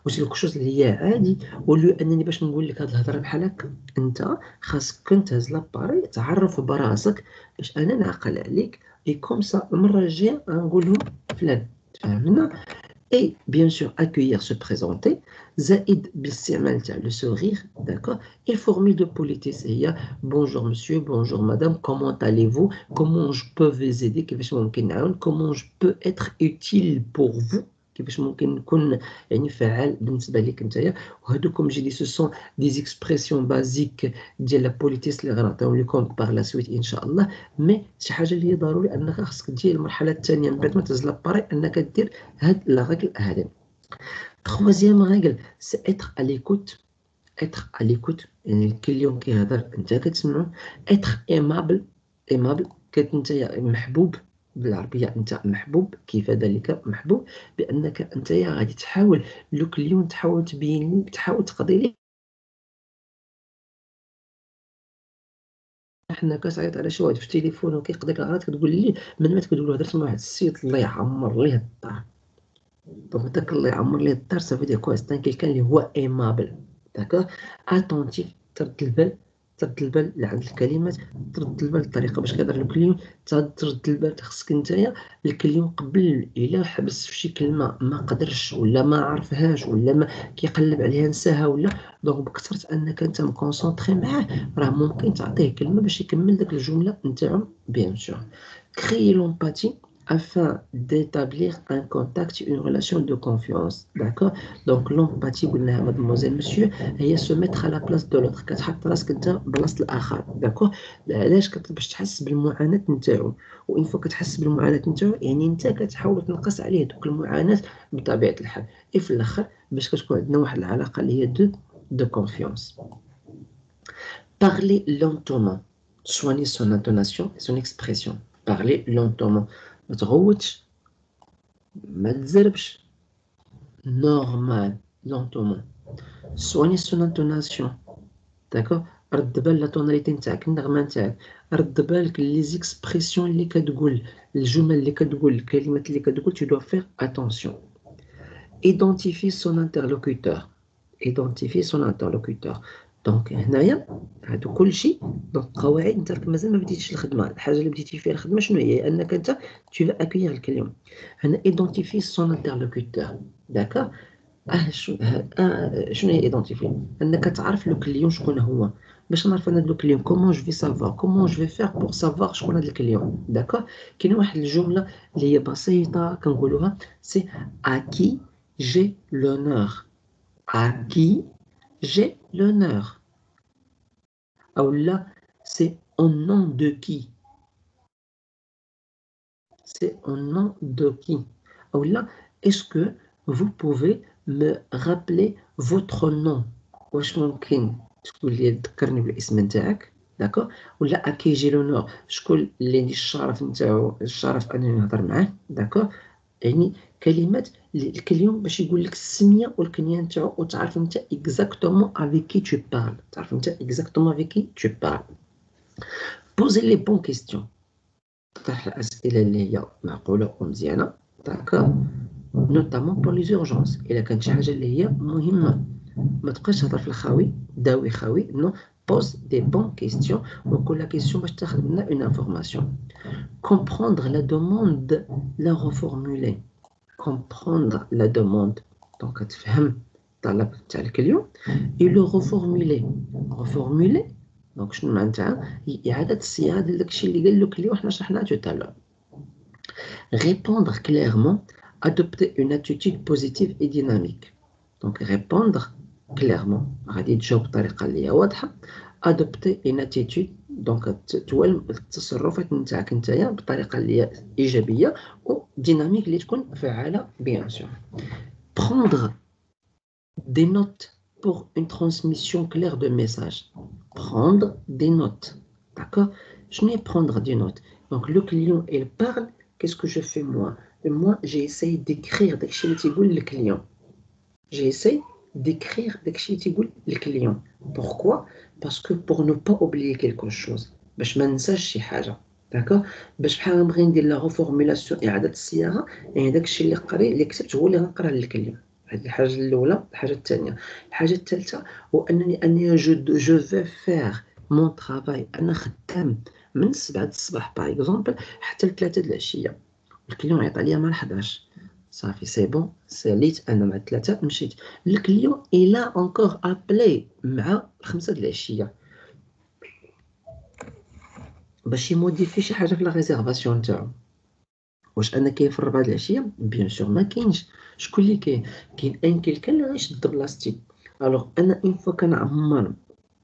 A: واش ديك الشوز اللي هي عادي. ولو انني باش نقول لك هاد الهضره بحال هكا انت خاصك تهز لاباري تعرف براسك باش انا نعقل عليك اي كوم سا المره الجايه غنقول لهم فلان. تفهمنا؟ Et bien sûr, accueillir, se présenter. Zaïd, بالاستعمال تاع le sourire, d'accord. Et formule de politesse, il y a bonjour monsieur, bonjour madame, comment allez-vous, comment je peux vous aider, كيفاش ممكن نعاون, comment je peux être utile pour vous, كيفاش ممكن نكون يعني فعال بالنسبة ليك نتايا. وهادو كوم جي دي سو سون دي اكسبرسيون بازيك ديال لا بوليتيس اللي غنعطيهم لكم باغ لا سويت ان شاء الله. مي شي حاجة اللي هي ضروري انك خاصك تجي المرحلة الثانية من بعد ما تهز لاباري انك دير هاد لا رègle هادي. Troisième règle, c'est être à l'écoute. Être à l'écoute. يعني كل يوم كيهضر انت كتسمعو. Être aimable. Aimable انت محبوب بالعربية، انت محبوب كيف ذلك محبوب بانك انت غادي تحاول لو كل يوم تحاول تبين لي تحاول تقضي لي. حنا كتعيط على شي واحد في التليفون وكيقضيك الغلط كتقول لي من ما تقول له هضرت مع واحد السيد الله يعمر ليه الدار. دونك داك الله يعمر ليه الدار صافي ديال كوا سيت كيلكان اللي هو ايمابل. داكوغ اتونتيف، ترد البال، ترد البال لعند الكلمات، ترد البال الطريقه باش كيهضر الكليون، ترد البال خصك نتايا الكليون قبل الا حبس في شي كلمه ما قدرش ولا ما عرفهاش ولا ما كيقلب عليها نساها ولا دونك بكثرت انك انت مكونسونطري معاه راه ممكن تعطيه كلمه باش يكمل داك الجمله نتاعو. بيان سور créer l'empathie afin d'établir un contact, une relation de confiance. D'accord? Donc, l'empathie, mademoiselle, monsieur, هي se mettre à la place de l'autre. كتحط راسك انت بلاصة الآخر. D'accord? علاش باش تحس بالمعاناة نتاعو، وإن فوا كتحس بالمعاناة نتاعو يعني انت كتحاول تنقص عليه دوك المعاناة بطبيعة الحال. إي في الآخر باش كتكون عندنا واحد العلاقة اللي هي de confiance. Parler lentement. Soigner son intonation et son expression. Parler lentement. ما تغوتش، ما تزربش، normal, lentement. Soigner son intonation. D'accord. رد بال لا توناليتي نتاعك، النغمة نتاعك، رد بالك لي زيكسبرسيون اللي كتقول، الجمل اللي كتقول، الكلمات اللي كتقول. Tu dois faire attention. Identifier son interlocuteur. Identifier son interlocuteur. دونك هنايا هادو كلشي دونك قواعد انت مازال ما بديتيش الخدمه. الحاجه اللي بديتي فيها الخدمه شنو هي؟ انك انت tu vas accueillir الكلمه. هنا identifier son interlocuteur. داكا شنو هي identifier؟ انك تعرف لو كليون شكون هو. باش نعرف انا لو كليون كومون جو في سافوار كومون جو في فير بور سافوار شكون هذا الكليون. داكا كاينه واحد الجمله اللي هي بسيطه كنقولوها سي à qui j'ai l'honneur. À qui j'ai l'honneur. Ou là, c'est au nom de qui. C'est au nom de qui. Ou là, est-ce que vous pouvez me rappeler votre nom. واش ممكن تقول لي تذكرني بالاسم نتاعك. داكور. ولا à qui j'ai l'honneur شكون اللي عندي الشرف نتاعو، الشرف انني نهضر معاه. داكور. يعني كلمات الكليون باش يقول لك السميه والكنيه نتاعو وتعرف انت اكزاكتومون افيك كي تو بارل. تعرف انت اكزاكتومون افيك كي تو بارل. بوزي لي بون كيستيون. طرح الاسئله اللي هي معقوله ومزيانه. داكور. نوتامون بور لي زورجونس. الا كانت شي حاجه اللي هي مهمه ما تبقاش تهضر في الخاوي داوي خاوي. نو pose des bonnes questions وكل كيسيون باش تاخذ منا une information. Comprendre la demande, la reformuler. Comprendre la demande. Donc تفهم الطلب تاع الكليون et le reformuler. Reformuler donc شنو معناتها؟ هي إعادة الصياغة ديال داكشي اللي قال له الكليون حنا شرحناه tout à l'heure. Répondre clairement, adopter une attitude positive et dynamique. Donc répondre clairement غادي تجاوب بطريقة اللي هي واضحة. adopter une attitude دونك توالم التصرفات نتاعك نتايا بطريقة اللي هي إيجابية و ديناميك اللي تكون فعالة بيان سور. prendre des notes pour une transmission claire de message. Prendre des notes. D'accord. Je n'ai prendre des notes. Donc le client il parle. Qu'est-ce que je fais moi? Et moi j'ai essayé d'écrire le client. J'ai essayé d'écrire داكشي تيقول الكليون. Pourquoi? Parce que pour ne pas oublier quelque chose. باش ما ننساش شي حاجة. داكوغ؟ باش بحال نبغي ندير لا ريفورميلاسيون إعادة الصياغة، يعني داكشي اللي كتبت هو اللي غنقراه للكليون. هذه الحاجة الأولى. الحاجة الثانية، الحاجة الثالثة هو أنني جو في فيغ مون طرافاي. أنا خدام من 7 الصباح باغ إكزومبل حتى ل 3 د العشية، الكليون عيط عليا مع 11 صافي سي بون ساليت انا مع 3 مشيت. الكليون الى اونكور ابلي مع 5 د العشيه باش يموديفي شي حاجه في لا ريزيرفاسيون تاعو. واش انا كاين في 4 د العشيه؟ بيان سور ما كاينش. شكون اللي كاين ان كيلكان اللي غيشد بلاصتي. الوغ انا اون فوا كنعمر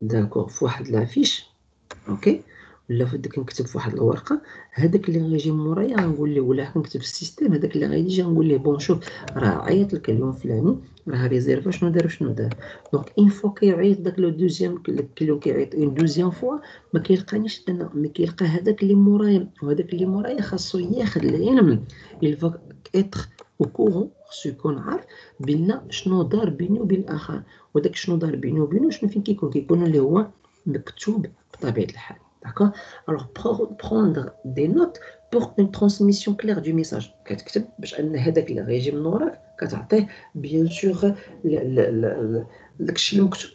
A: داكور في واحد لافيش اوكي، ولا فداك نكتب في واحد الورقه، هذاك اللي غيجي مورايا غنقول ليه، ولا كنكتب في السيستيم هذاك اللي غيجي غنقول ليه بون شوف راه عيط لك اليوم فلاني راه ريزيرفا شنو دار وشنو دار. دونك اون فوا كيعيط داك لو دوزيام الكليون كيعيط اون دوزيام فوا ما كيلقانيش انا، ما كيلقى هذاك اللي مورايا، وهذاك اللي مورايا خاصو ياخذ العلم il va être au courant، خصو يكون عارف بان شنو دار بيني وبين الاخر، وداك شنو دار بيني وبينه شنو فين كيكون اللي هو مكتوب بطبيعه الحال. D'accord? Alors, prendre des notes pour une transmission claire du message. كتكتب باش ان هذاك اللي غيجي من وراك كتعطيه بيان سور داكشي اللي مكتوب،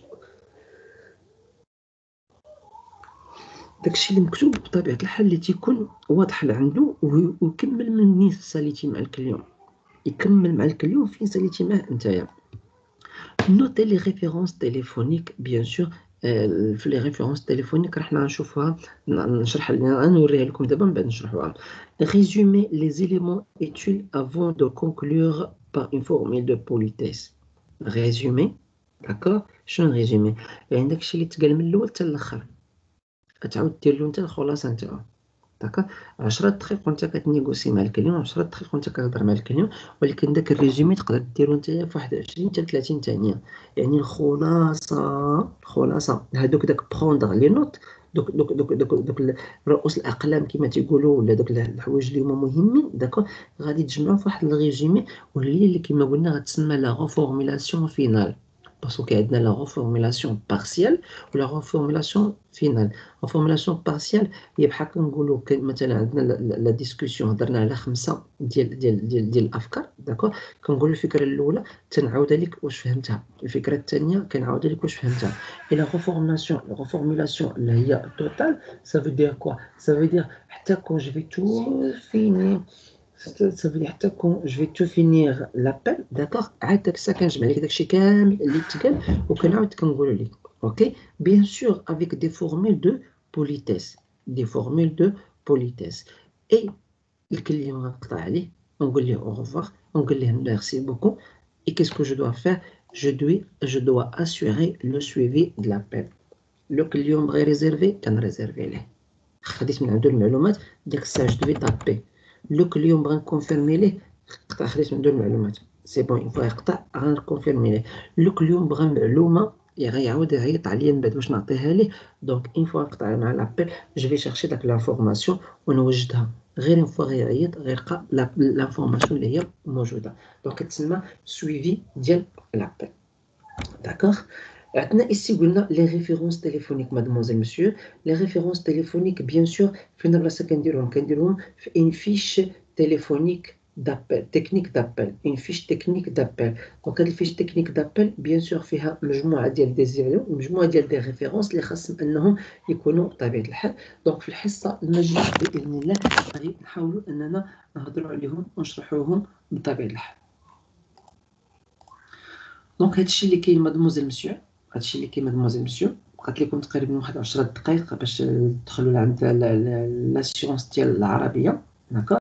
A: داكشي اللي مكتوب بطبيعه الحال اللي تيكون واضح لعنده، ويكمل منين ساليتي مع الكليون، يكمل مع الكليون فين ساليتي معاه نتايا. نوتي لي ريفيرونس تيليفونيك بيان سور. في لي ريفيرونس تيليفونيك راح نشوفوها، نشرح نوريها لكم دابا من بعد نشرحوها. ريزومي لي زيليمون utiles avant de conclure par une formule de politesse. ريزومي داكور. شنو ريزومي؟ يعني داكشي اللي تقال من الاول حتى الاخر كتعاود دير له انت الخلاصه نتاعو. داكوغ 10 دقائق وانت كتنيغوسي مع الكليون، 10 دقائق وانت كتهضر مع الكليون، ولكن داك الريزومي تقدر ديرو نتايا في 21 حتى 30 ثانيه. يعني الخلاصه هادوك داك بروندر لي نوت، دوك رؤوس الاقلام كما تيقولوا، ولا دوك الحوايج اللي هما مهمين داكوغ غادي تجمعوا في واحد الريزومي، واللي اللي كما قلنا غتسمى لا ريفورميلاسيون فينال. باسكو كاين عندنا لا ريفورميلاسيون بارسيال ولا ريفورميلاسيون فينال. ريفورميلاسيون بارسيال هي بحال كنقولوا مثلا عندنا لا ديسكوسيون هضرنا على 5 ديال الافكار داكوغ، كنقولوا الفكره الاولى تنعاودها لك واش فهمتها، الفكره الثانيه كنعاودها لك واش فهمتها. اي لا ريفورميلاسيون اللي هي توتال ça veut dire quoi؟ ça veut dire حتى كون جو في تو فيني، ça veut dire حتى كون جو في تو فينير لابيل داكوغ، عاد داك الساعه كنجمع لك داكشي كامل اللي تقال وكنعاود كنقول لك اوكي. bien sûr avec des formules de politesse، des formules de politesse. et الكليون غنقطع عليه ونقول ليه au revoir، ونقول ليه merci beaucoup. et qu'est-ce que je dois faire؟ je dois assurer le suivi de l'appel. لو اليوم بغى ريزيرفي كنريزيرفي ليه، خديت من عنده المعلومات ديك الساعه جو دوي طابي. لو اليوم بغا نكونفيرمي ليه قطع خديت من عنده المعلومات سي بون، اون فوا يقطع غنكونفيرمي ليه. لو اليوم بغا معلومه غيعاود يعيط عليا من بعد باش نعطيها ليه، دونك اون فوا نقطع مع لابيل جو في شيرشي داك لانفورماسيون ونوجدها. غير اون فوا غيعيط غيلقى لانفورماسيون اللي هي موجوده، دونك كتسمى سويفي ديال لابيل. داكوغ. عندنا ici قلنا لي ريفيرونس تيليفونيك مادموزيل مسيو. لي ريفيرونس تيليفونيك بيان سور فين بلاصه كنديرهم في ان فيش تيليفونيك دابيل، تكنيك دابيل، ان فيش تكنيك دابيل. دونك هاد الفيش تكنيك دابيل بيان سور فيها مجموعه ديال دي زيرو، مجموعه ديال دي ريفيرونس اللي خاصهم انهم يكونوا بطبيعه الحال. دونك في الحصه المجايه باذن الله غادي نحاولوا اننا نهضروا عليهم ونشرحوهم بطبيعه الحال. دونك هادشي اللي كاين مادموزيل مسيو، هادشي اللي كاين مادموزيل مسيو. بقات لكم تقريبا واحد 10 دقائق باش تدخلوا لعند لا سيونس ديال العربيه. داكوغ.